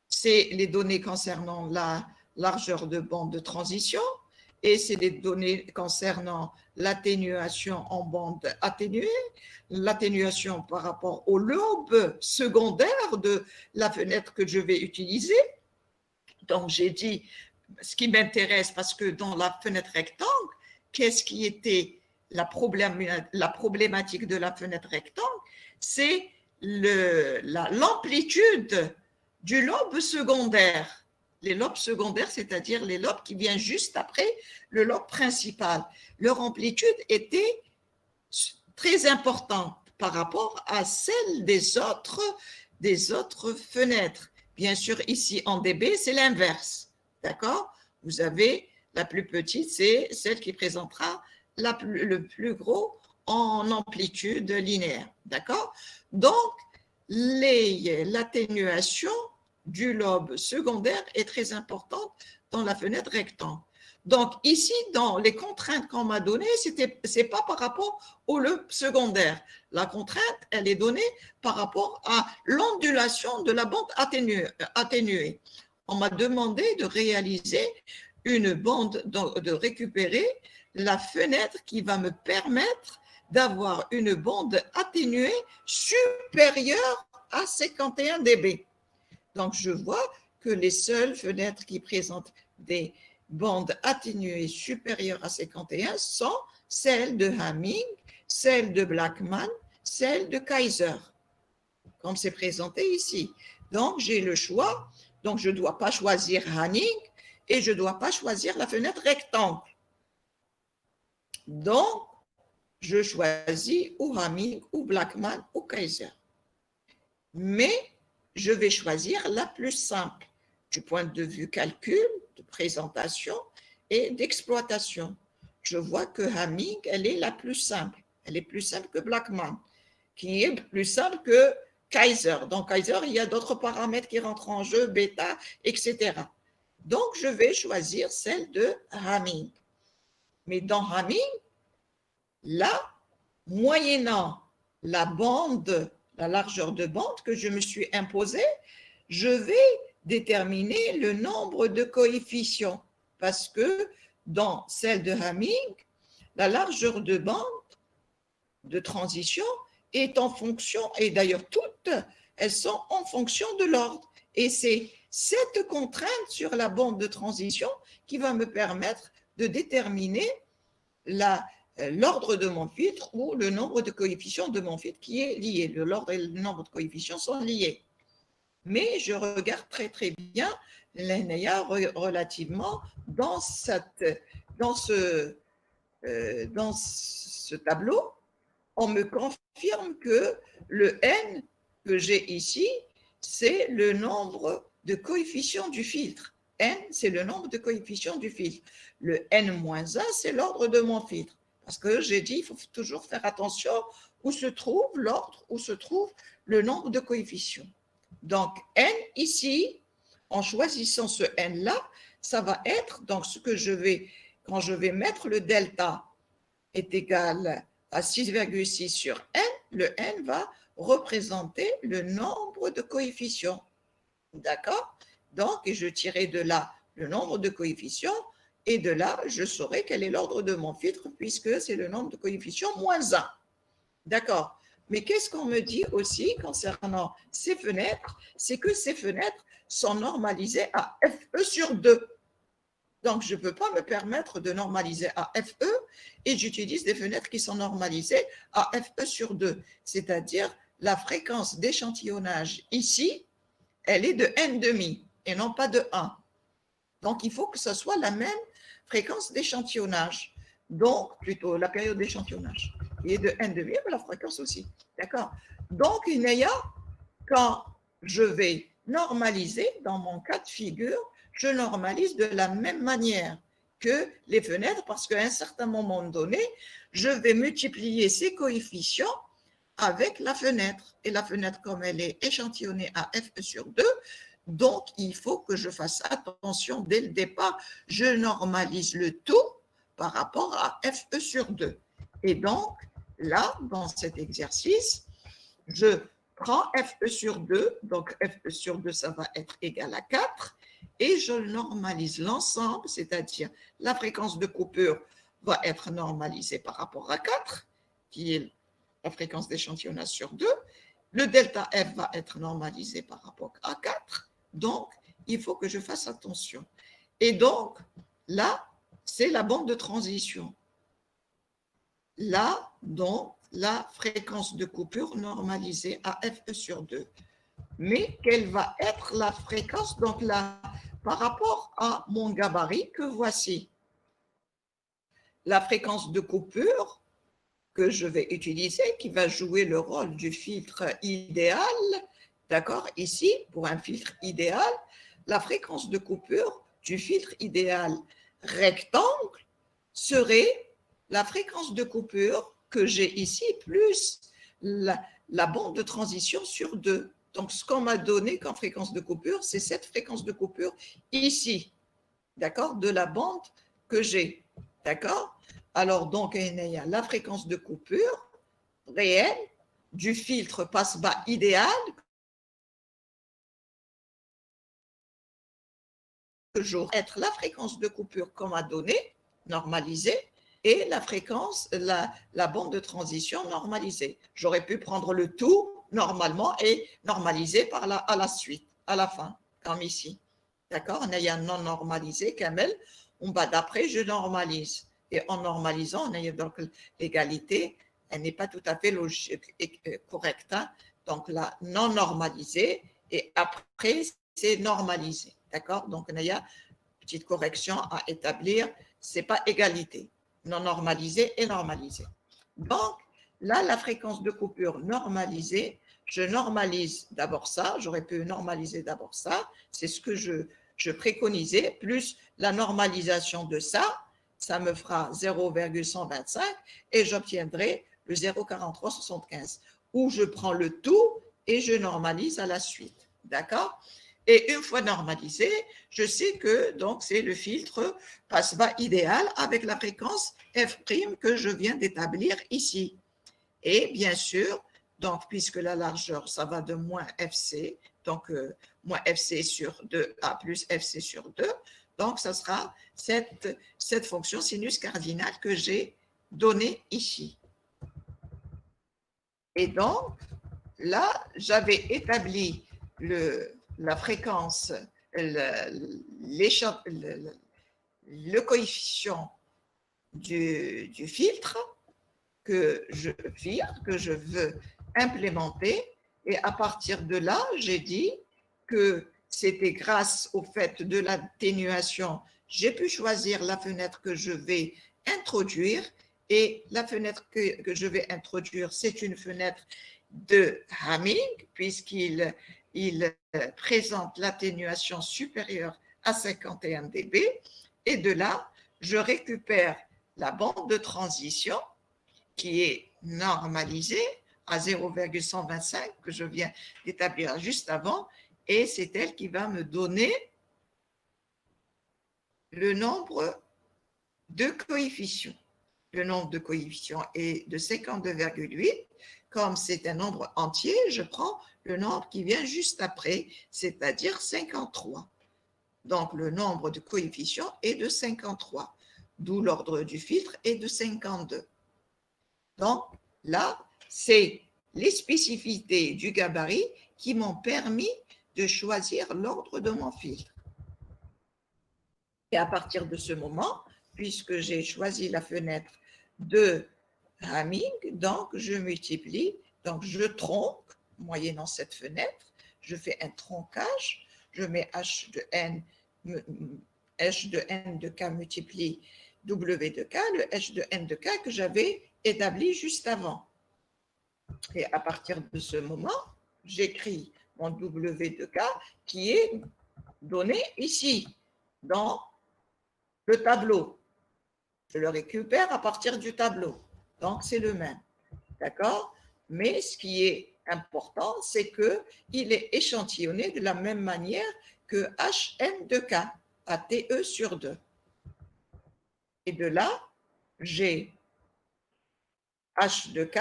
C'est les données concernant la largeur de bande de transition et c'est les données concernant l'atténuation en bande atténuée, l'atténuation par rapport au lobe secondaire de la fenêtre que je vais utiliser. Donc, j'ai dit ce qui m'intéresse parce que dans la fenêtre rectangle, qu'est-ce qui était la problématique de la fenêtre rectangle? C'est l'amplitude du lobe secondaire. Les lobes secondaires, c'est-à-dire les lobes qui viennent juste après le lobe principal. Leur amplitude était très importante par rapport à celle des autres fenêtres. Bien sûr, ici en dB, c'est l'inverse. D'accord? Vous avez la plus petite, c'est celle qui présentera le plus gros en amplitude linéaire. D'accord? Donc, l'atténuation du lobe secondaire est très importante dans la fenêtre rectangle. Donc, ici, dans les contraintes qu'on m'a données, c'est pas par rapport au lobe secondaire. La contrainte, elle est donnée par rapport à l'ondulation de la bande atténuée. On m'a demandé de réaliser une bande, de récupérer la fenêtre qui va me permettre d'avoir une bande atténuée supérieure à 51 dB. Donc, je vois que les seules fenêtres qui présentent des bandes atténuées supérieures à 51 sont celles de Hamming, celles de Blackman, celles de Kaiser, comme c'est présenté ici. Donc, j'ai le choix. Donc, je ne dois pas choisir Hamming et je ne dois pas choisir la fenêtre rectangle. Donc, je choisis ou Hamming, ou Blackman, ou Kaiser. Mais je vais choisir la plus simple du point de vue calcul, de présentation et d'exploitation. Je vois que Hamming, elle est la plus simple. Elle est plus simple que Blackman, qui est plus simple que Kaiser. Dans Kaiser, il y a d'autres paramètres qui rentrent en jeu, bêta, etc. Donc, je vais choisir celle de Hamming. Mais dans Hamming, là, moyennant la largeur de bande que je me suis imposée, je vais déterminer le nombre de coefficients parce que dans celle de Hamming, la largeur de bande de transition est en fonction, et d'ailleurs toutes, elles sont en fonction de l'ordre. Et c'est cette contrainte sur la bande de transition qui va me permettre de déterminer l'ordre de mon filtre ou le nombre de coefficients de mon filtre qui est lié. L'ordre et le nombre de coefficients sont liés. Mais je regarde très très bien l'NEA relativement dans ce tableau. On me confirme que le N que j'ai ici, c'est le nombre de coefficients du filtre. N, c'est le nombre de coefficients du filtre. Le N-1, c'est l'ordre de mon filtre. Parce que j'ai dit, il faut toujours faire attention où se trouve l'ordre, où se trouve le nombre de coefficients. Donc, N ici, en choisissant ce N-là, ça va être, donc ce que quand je vais mettre le delta est égal à 6,6 sur N, le N va représenter le nombre de coefficients. D'accord? Donc, je tirerai de là le nombre de coefficients et de là, je saurai quel est l'ordre de mon filtre puisque c'est le nombre de coefficients moins 1. D'accord? Mais qu'est-ce qu'on me dit aussi concernant ces fenêtres? C'est que ces fenêtres sont normalisées à FE sur 2. Donc, je ne peux pas me permettre de normaliser à FE et j'utilise des fenêtres qui sont normalisées à FE sur 2. C'est-à-dire, la fréquence d'échantillonnage ici, elle est de n,5 et non pas de 1. Donc, il faut que ce soit la même fréquence d'échantillonnage. Donc, plutôt la période d'échantillonnage. Et de n,5, mais la fréquence aussi. D'accord? Donc, INEA, quand je vais normaliser, dans mon cas de figure, je normalise de la même manière que les fenêtres parce qu'à un certain moment donné, je vais multiplier ces coefficients avec la fenêtre. Et la fenêtre, comme elle est échantillonnée à FE sur 2, Donc, il faut que je fasse attention dès le départ. Je normalise le tout par rapport à FE sur 2. Et donc, là, dans cet exercice, je prends FE sur 2. Donc, FE sur 2, ça va être égal à 4. Et je normalise l'ensemble, c'est-à-dire la fréquence de coupure va être normalisée par rapport à 4, qui est la fréquence d'échantillonnage sur 2. Le delta F va être normalisé par rapport à 4. Donc, il faut que je fasse attention. Et donc, là, c'est la bande de transition. Là, donc, la fréquence de coupure normalisée à FE sur 2. Mais quelle va être la fréquence, donc là, par rapport à mon gabarit que voici? La fréquence de coupure que je vais utiliser, qui va jouer le rôle du filtre idéal, d'accord, ici, pour un filtre idéal, la fréquence de coupure du filtre idéal rectangle serait la fréquence de coupure que j'ai ici, plus la bande de transition sur 2. Donc, ce qu'on m'a donné comme fréquence de coupure, c'est cette fréquence de coupure ici, d'accord, de la bande que j'ai, d'accord. Alors, donc, il y a la fréquence de coupure réelle du filtre passe-bas idéal que j'aurai être la fréquence de coupure qu'on m'a donnée, normalisée, et la fréquence, la bande de transition normalisée. J'aurais pu prendre le tout normalement et normaliser à la suite, à la fin, comme ici. D'accord? Il y a non normalisé, Kamel. On va d'après, je normalise. Et en normalisant, on a donc l'égalité, elle n'est pas tout à fait logique et correcte. Hein? Donc la non normalisée et après, c'est normalisé. D'accord? Donc il y a une petite correction à établir. Ce n'est pas égalité. Non normalisé et normalisé. Donc là, la fréquence de coupure normalisée, je normalise d'abord ça. J'aurais pu normaliser d'abord ça. C'est ce que je préconisais, plus la normalisation de ça. Ça me fera 0,125 et j'obtiendrai le 0,4375 où je prends le tout et je normalise à la suite. D'accord? Et une fois normalisé, je sais que donc c'est le filtre passe-bas idéal avec la fréquence F' que je viens d'établir ici. Et bien sûr, donc puisque la largeur, ça va de moins FC, donc moins FC sur 2A plus FC sur 2, donc ça sera cette fonction sinus cardinale que j'ai donnée ici. Et donc, là, j'avais établi la fréquence, le coefficient du filtre que je veux implémenter. Et à partir de là, j'ai dit que c'était grâce au fait de l'atténuation, j'ai pu choisir la fenêtre que je vais introduire. Et la fenêtre que je vais introduire, c'est une fenêtre de Hamming, puisqu'il présente l'atténuation supérieure à 51 dB. Et de là, je récupère la bande de transition qui est normalisée à 0,125 que je viens d'établir juste avant, et c'est elle qui va me donner le nombre de coefficients. Le nombre de coefficients est de 52,8. Comme c'est un nombre entier, je prends le nombre qui vient juste après, c'est-à-dire 53. Donc, le nombre de coefficients est de 53, d'où l'ordre du filtre est de 52. Donc, là, c'est les spécificités du gabarit qui m'ont permis de choisir l'ordre de mon filtre. Et à partir de ce moment, puisque j'ai choisi la fenêtre de Hamming, donc je multiplie, donc je tronque, moyennant cette fenêtre, je fais un tronquage, je mets H de N de K multiplie W de K, le H de N de K que j'avais établi juste avant. Et à partir de ce moment, j'écris mon W de K qui est donné ici, dans le tableau. Je le récupère à partir du tableau. Donc, c'est le même. D'accord? Mais ce qui est important, c'est qu'il est échantillonné de la même manière que Hn de K, à TE sur 2. Et de là, j'ai H de K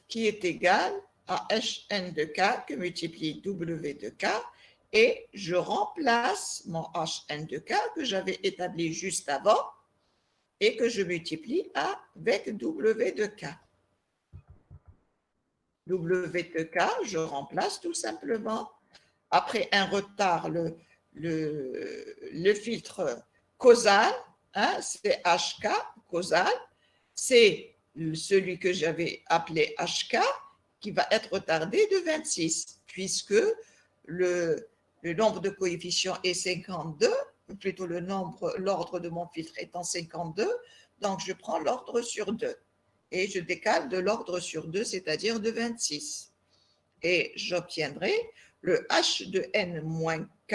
qui est égal à Hn de K que multiplie W de K, et je remplace mon Hn de K que j'avais établi juste avant et que je multiplie avec W de K. W de K, je remplace tout simplement. Après un retard, le filtre causal, hein, c'est HK causal, c'est celui que j'avais appelé HK qui va être retardé de 26, puisque le nombre de coefficients est 52, ou plutôt l'ordre de mon filtre étant 52, donc je prends l'ordre sur 2 et je décale de l'ordre sur 2, c'est-à-dire de 26. Et j'obtiendrai le H de n moins K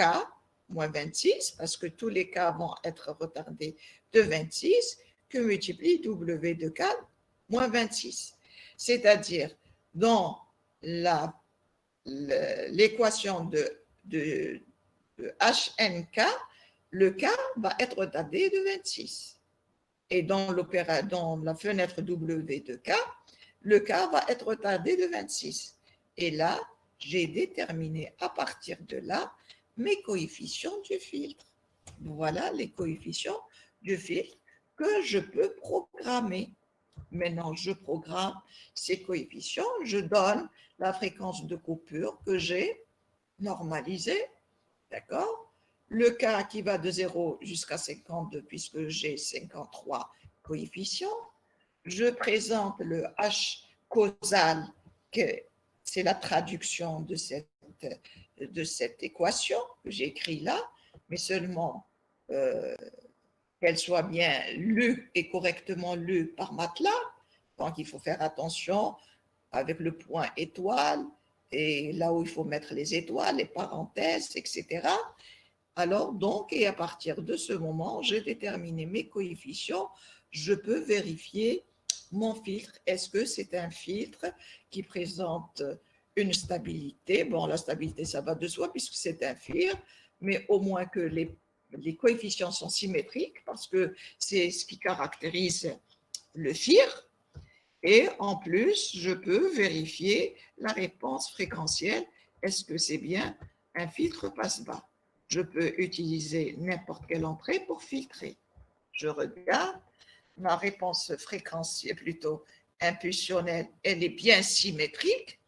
moins 26, parce que tous les K vont être retardés de 26, que multiplie W de K moins 26. C'est-à-dire, dans l'équation de HNK, le K va être retardé de 26. Et dans la fenêtre W de K, le K va être retardé de 26. Et là, j'ai déterminé à partir de là mes coefficients du filtre. Voilà les coefficients du filtre que je peux programmer. Maintenant, je programme ces coefficients, je donne la fréquence de coupure que j'ai normalisée, d'accord? Le K qui va de 0 jusqu'à 52, puisque j'ai 53 coefficients. Je présente le H causal, que c'est la traduction de cette équation que j'ai écrite là, mais seulement qu'elle soit bien lue et correctement lue par MATLAB. Donc, il faut faire attention avec le point étoile et là où il faut mettre les étoiles, les parenthèses, etc. Alors, donc, et à partir de ce moment, j'ai déterminé mes coefficients. Je peux vérifier mon filtre. Est-ce que c'est un filtre qui présente une stabilité? Bon, la stabilité, ça va de soi puisque c'est un filtre, mais au moins que les coefficients sont symétriques parce que c'est ce qui caractérise le filtre. Et en plus, je peux vérifier la réponse fréquentielle. Est-ce que c'est bien un filtre passe-bas? Je peux utiliser n'importe quelle entrée pour filtrer. Je regarde, ma réponse fréquentielle, plutôt impulsionnelle, elle est bien symétrique,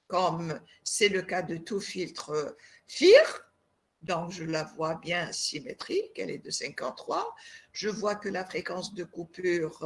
comme c'est le cas de tout filtre FIR. Donc, je la vois bien symétrique, elle est de 53. Je vois que la fréquence de coupure,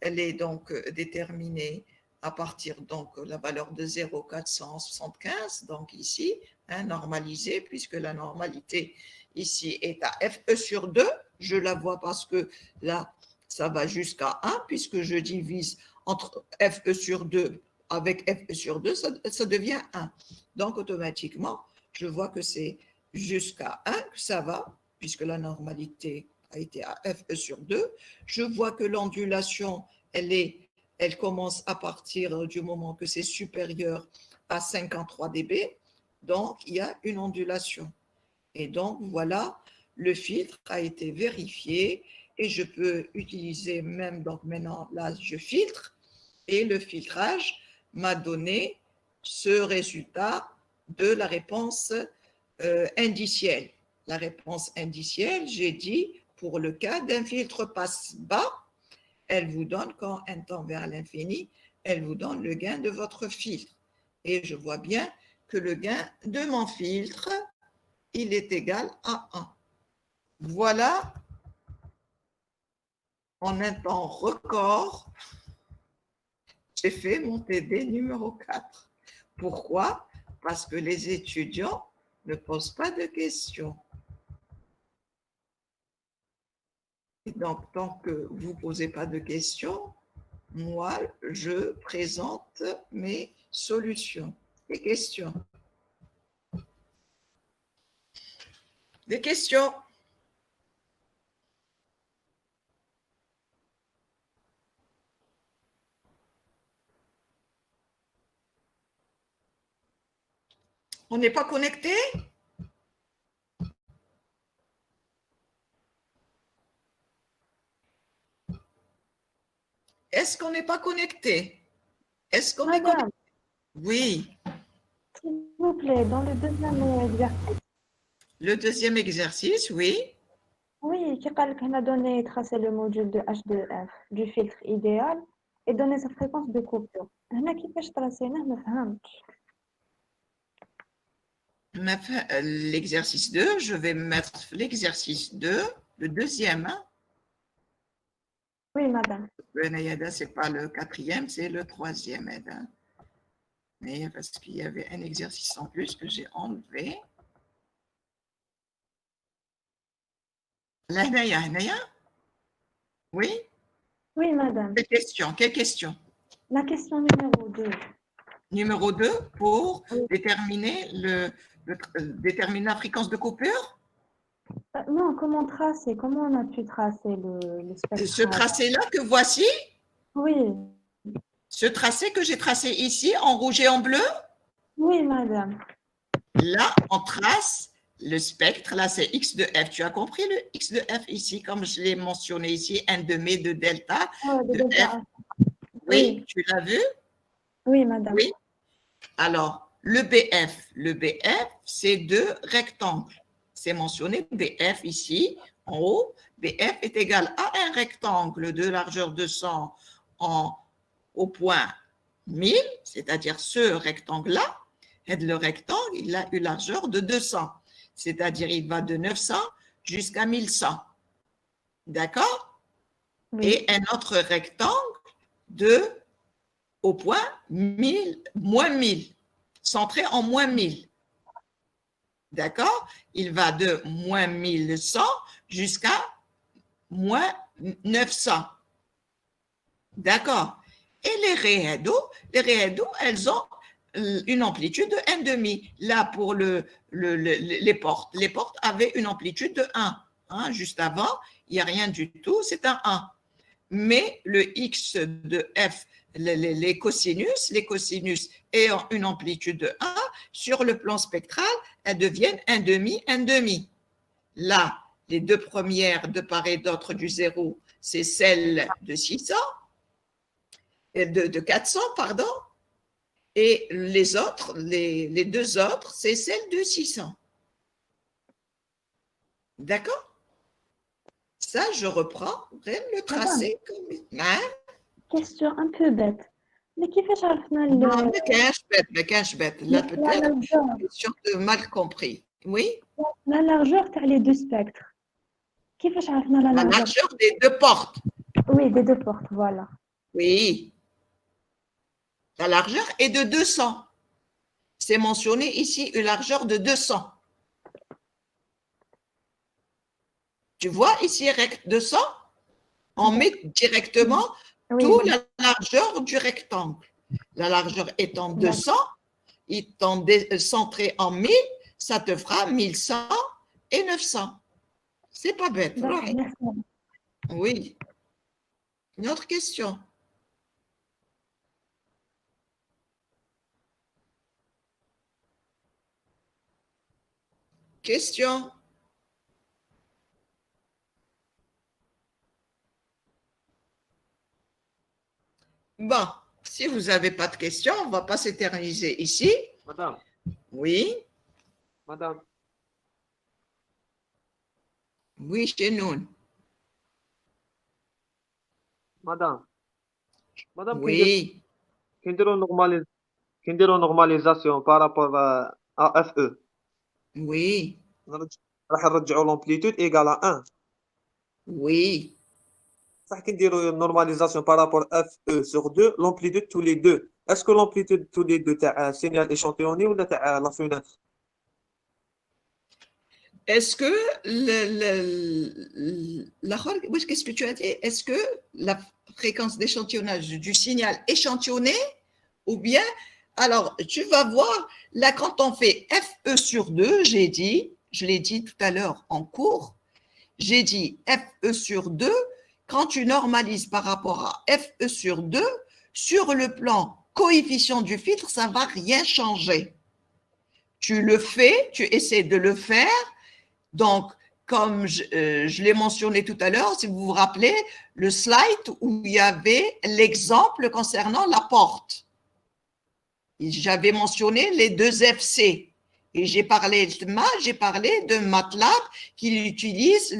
elle est donc déterminée à partir de la valeur de 0,475, donc ici, hein, normalisée, puisque la normalité ici est à FE sur 2. Je la vois parce que là, ça va jusqu'à 1, puisque je divise entre FE sur 2 avec FE sur 2, ça devient 1. Donc, automatiquement, je vois que c'est jusqu'à 1 que ça va, puisque la normalité a été à FE sur 2. Je vois que l'ondulation, elle commence à partir du moment que c'est supérieur à 53 dB. Donc, il y a une ondulation. Et donc, voilà, le filtre a été vérifié et je peux utiliser même, donc maintenant, là, je filtre et le filtrage m'a donné ce résultat de la réponse indicielle. La réponse indicielle, j'ai dit, pour le cas d'un filtre passe-bas, elle vous donne, quand un tend vers l'infini, elle vous donne le gain de votre filtre. Et je vois bien que le gain de mon filtre, il est égal à 1. Voilà, en un temps record, j'ai fait mon TD numéro 4. Pourquoi? Parce que les étudiants ne posent pas de questions. Et donc, tant que vous ne posez pas de questions, moi, je présente mes solutions. Des questions? Des questions? On n'est pas connecté? Est-ce qu'on n'est pas connecté? Est-ce qu'on est Madame, connecté? Oui. s'il vous plaît, dans le deuxième exercice, Le deuxième exercice, oui. oui, qui قال لك هنا donner tracer le module de H2F du filtre idéal et donner sa fréquence de coupure. هنا كيفاش تراسيناه ما فهمتش. L'exercice 2, je vais mettre l'exercice 2, le deuxième. Hein? Oui, madame. Ce n'est pas le quatrième, c'est le troisième. Hein? Mais parce qu'il y avait un exercice en plus que j'ai enlevé. Là, Naya? Oui? Oui, madame. Quelle question? La question numéro 2. Numéro 2, pour Oui. déterminer, déterminer la fréquence de coupure? Non, comment tracer? Comment on a pu tracer le spectre? Ce tracé-là que voici? Oui. Ce tracé que j'ai tracé ici en rouge et en bleu? Oui, madame. Là, on trace le spectre. Là, c'est x de f. Tu as compris le x de f ici, comme je l'ai mentionné ici, 1/2 de delta Oh, de delta f. F. Oui, tu l'as vu? Oui, madame. Oui. Alors, le BF, c'est 2 rectangles. C'est mentionné BF ici, en haut. BF est égal à un rectangle de largeur 200 au point 1000, c'est-à-dire ce rectangle-là. Et le rectangle, il a une largeur de 200, c'est-à-dire il va de 900 jusqu'à 1100. D'accord? Oui. Et un autre rectangle au point 1000, moins 1000, centré en moins 1000. D'accord? Il va de moins 1100 jusqu'à moins 900. D'accord? Et les réhédos, elles ont une amplitude de 1/2. Là, pour les portes avaient une amplitude de 1. Hein, juste avant, il n'y a rien du tout, c'est un 1. Mais le x de f, les cosinus ayant une amplitude de 1, sur le plan spectral, elles deviennent 1/2, 1/2. Là, les deux premières de part et d'autre du zéro, c'est celle de 600, de 400, pardon, et les autres, les deux autres, c'est celle de 600. D'accord? Ça, je reprends le tracé. Hein? Question un peu bête. Mais كيفاش عرفنا Non, mais كانش bête. Là, peut-être, question de mal compris. Oui? la largeur تاع les deux spectres. كيفاش عرفنا la La largeur? largeur des deux portes. Oui, des deux portes, voilà. Oui. La largeur est de 200. C'est mentionné ici une largeur de 200. Tu vois ici, rect 200? On met directement toute la largeur du rectangle. La largeur étant 200, étant centré en 1000, ça te fera 1100 et 900. C'est pas bête. Merci. Oui. Une autre question. Question. Bon, si vous n'avez pas de questions, on ne va pas s'éterniser ici. Madame, Oui. madame, Oui, chez nous. madame, Oui. كنديروا normalisation par rapport à FE. Oui. راح نرجعوا l'amplitude égale à 1. Oui. صح كنديروا normalisation par rapport à FE sur 2, l'amplitude tous les deux. Est-ce que l'amplitude tous les deux تاع signal échantillonné ولا تاع la fenêtre? Est-ce que qu'est-ce que tu as dit? Est-ce que la fréquence d'échantillonnage du signal échantillonné ou bien, alors tu vas voir, là quand on fait FE sur 2, je l'ai dit tout à l'heure en cours, j'ai dit FE sur 2, quand tu normalises par rapport à FE sur 2, sur le plan coefficient du filtre, ça ne va rien changer. tu le fais, tu essaies de le faire. Donc, comme je l'ai mentionné tout à l'heure, si vous vous rappelez, le slide où il y avait l'exemple concernant la porte. J'avais mentionné les deux FC. Et j'ai parlé de MATLAB qui utilise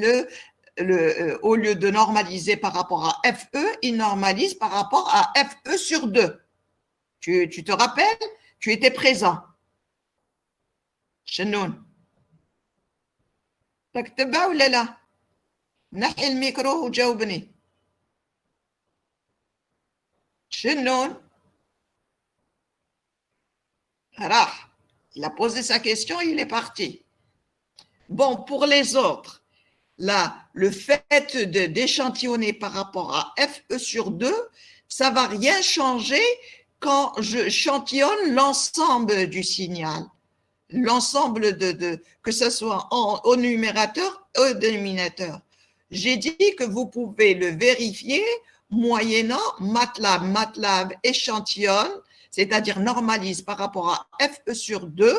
au lieu de normaliser par rapport à FE, il normalise par rapport à FE sur 2. Tu te rappelles? Tu étais présent. Chenoun. تكتبها ولا لا؟ نحي الميكرو وجاوبني. شنون؟ راح. Il a posé sa question, il est parti. Bon, pour les autres, là, le fait d'échantillonner par rapport à FE sur 2, ça ne va rien changer quand je échantillonne l'ensemble du signal. L'ensemble que ce soit au numérateur ou au dénominateur. J'ai dit que vous pouvez le vérifier moyennant MATLAB. MATLAB échantillonne, c'est-à-dire normalise par rapport à FE sur 2,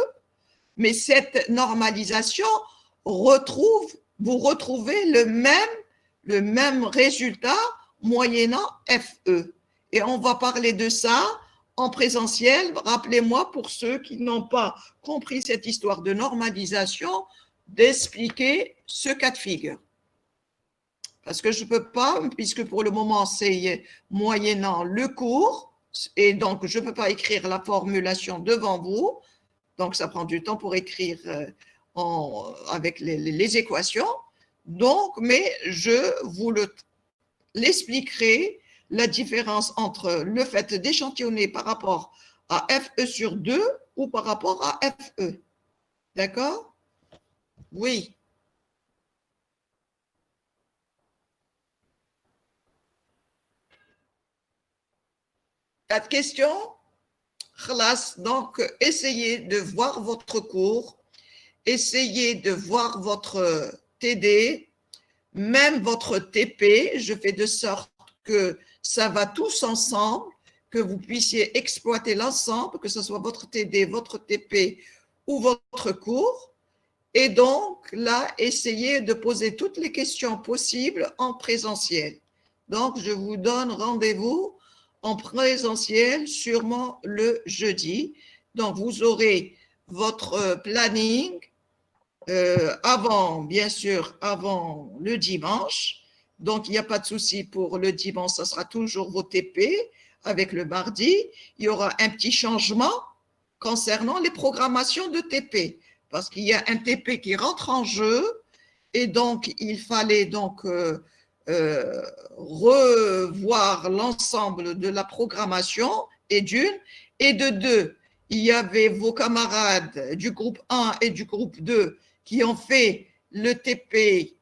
mais cette normalisation vous retrouvez le même résultat moyennant FE. Et on va parler de ça en présentiel. Rappelez-moi, pour ceux qui n'ont pas compris cette histoire de normalisation, d'expliquer ce cas de figure. Parce que je ne peux pas, puisque pour le moment, c'est moyennant le cours, et donc je ne peux pas écrire la formulation devant vous. Donc, ça prend du temps pour écrire avec les équations. Donc, mais je vous l'expliquerai, la différence entre le fait d'échantillonner par rapport à FE sur 2 ou par rapport à FE. D'accord? Oui. Pas de questions? Donc, essayez de voir votre cours, essayez de voir votre TD, même votre TP. Je fais de sorte que ça va tous ensemble, que vous puissiez exploiter l'ensemble, que ce soit votre TD, votre TP ou votre cours. Et donc, là, essayez de poser toutes les questions possibles en présentiel. Donc, je vous donne rendez-vous en présentiel, sûrement le jeudi. Donc, vous aurez votre planning bien sûr, avant le dimanche. Donc, il n'y a pas de souci pour le dimanche, ça sera toujours vos TP avec le mardi. Il y aura un petit changement concernant les programmations de TP, parce qu'il y a un TP qui rentre en jeu et donc il fallait donc revoir l'ensemble de la programmation et de deux, il y avait vos camarades du groupe 1 et du groupe 2 qui ont fait le TP2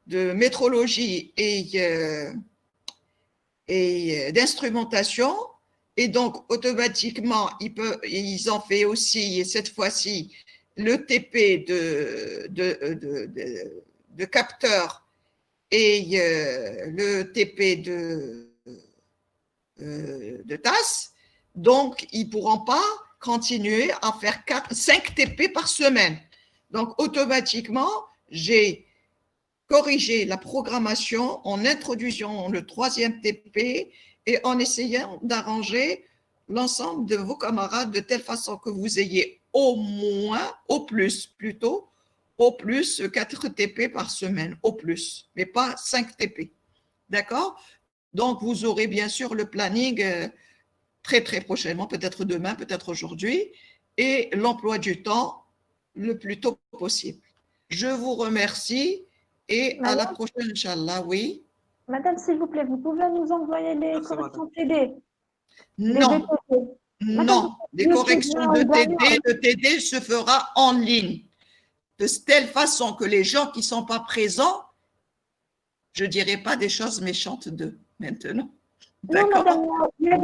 de métrologie et d'instrumentation. Et donc, automatiquement, ils ont fait aussi, cette fois-ci, le TP de capteur et le TP de tasse. Donc, ils ne pourront pas continuer à faire 5 TP par semaine. Donc, automatiquement, j'ai corrigé la programmation en introduisant le 3e TP et en essayant d'arranger l'ensemble de vos camarades de telle façon que vous ayez au plus 4 TP par semaine, au plus, mais pas 5 TP. D'accord? Donc, vous aurez bien sûr le planning très, très prochainement, peut-être demain, peut-être aujourd'hui, et l'emploi du temps le plus tôt possible. Je vous remercie et Madame, à la prochaine, Inch'Allah, oui. Madame, s'il vous plaît, vous pouvez nous envoyer les corrections TD? Non, non, les corrections de TD, le TD se fera en ligne, de telle façon que les gens qui ne sont pas présents, je ne dirai pas des choses méchantes d'eux maintenant. Non, madame, il y a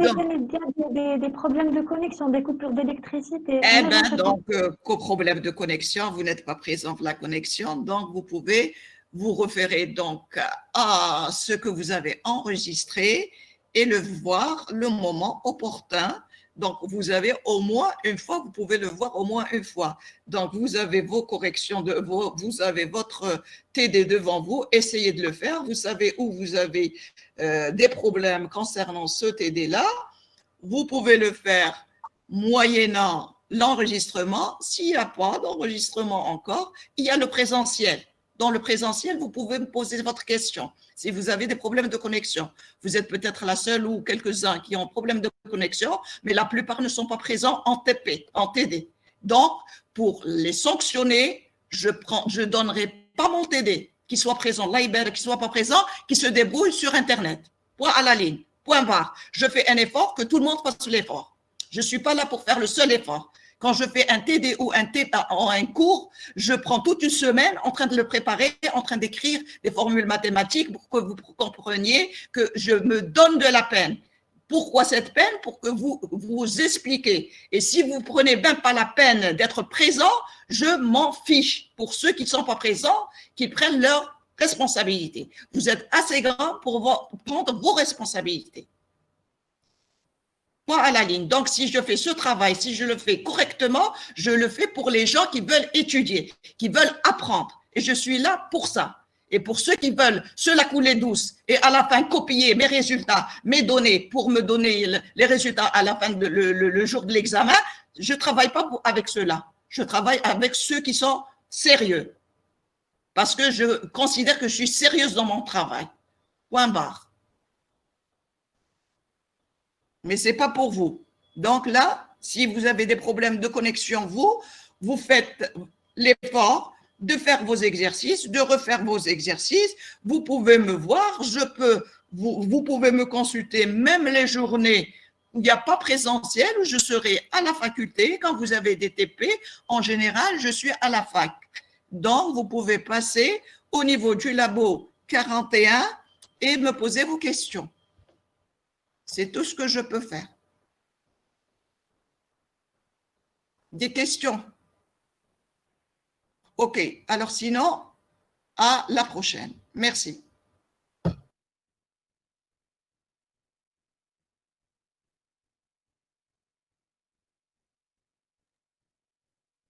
des problèmes de connexion, des coupures d'électricité. Eh bien, donc, qu'au problème de connexion, vous n'êtes pas présent pour la connexion, donc vous pouvez vous référer donc à ce que vous avez enregistré et le voir le moment opportun Donc, vous avez au moins une fois, vous pouvez le voir au moins une fois. Donc, vous avez vos corrections, vous avez votre TD devant vous, essayez de le faire. Vous savez où vous avez des problèmes concernant ce TD-là. Vous pouvez le faire moyennant l'enregistrement. S'il n'y a pas d'enregistrement encore, il y a le présentiel. Dans le présentiel, vous pouvez me poser votre question. Si vous avez des problèmes de connexion, vous êtes peut-être la seule ou quelques-uns qui ont problème de connexion, mais la plupart ne sont pas présents en TP, en TD. Donc, pour les sanctionner, je donnerai pas mon TD qui soit présent, l'IBER qui soit pas présent, qui se débrouille sur Internet. Point à la ligne, point barre. Je fais un effort, que tout le monde fasse l'effort. Je suis pas là pour faire le seul effort. Quand je fais un TD ou un cours, je prends toute une semaine en train de le préparer, en train d'écrire des formules mathématiques pour que vous compreniez que je me donne de la peine. Pourquoi cette peine? Pour que vous expliquez. Et si vous prenez même pas la peine d'être présent, je m'en fiche. Pour ceux qui ne sont pas présents, qu'ils prennent leurs responsabilités. Vous êtes assez grand pour prendre vos responsabilités. Point à la ligne. Donc, si je fais ce travail, si je le fais correctement, je le fais pour les gens qui veulent étudier, qui veulent apprendre. Et je suis là pour ça. Et pour ceux qui veulent se la couler douce et à la fin copier mes résultats, mes données pour me donner les résultats à la fin le jour de l'examen, je ne travaille pas avec ceux-là. Je travaille avec ceux qui sont sérieux. Parce que je considère que je suis sérieuse dans mon travail. Point barre. Mais ce n'est pas pour vous. Donc là, si vous avez des problèmes de connexion, vous faites l'effort de faire vos exercices, de refaire vos exercices. Vous pouvez me voir, vous pouvez me consulter même les journées où il n'y a pas présentiel, où je serai à la faculté. Quand vous avez des TP, en général, je suis à la fac. Donc, vous pouvez passer au niveau du labo 41 et me poser vos questions. C'est tout ce que je peux faire. Des questions? OK. Alors sinon, à la prochaine. Merci.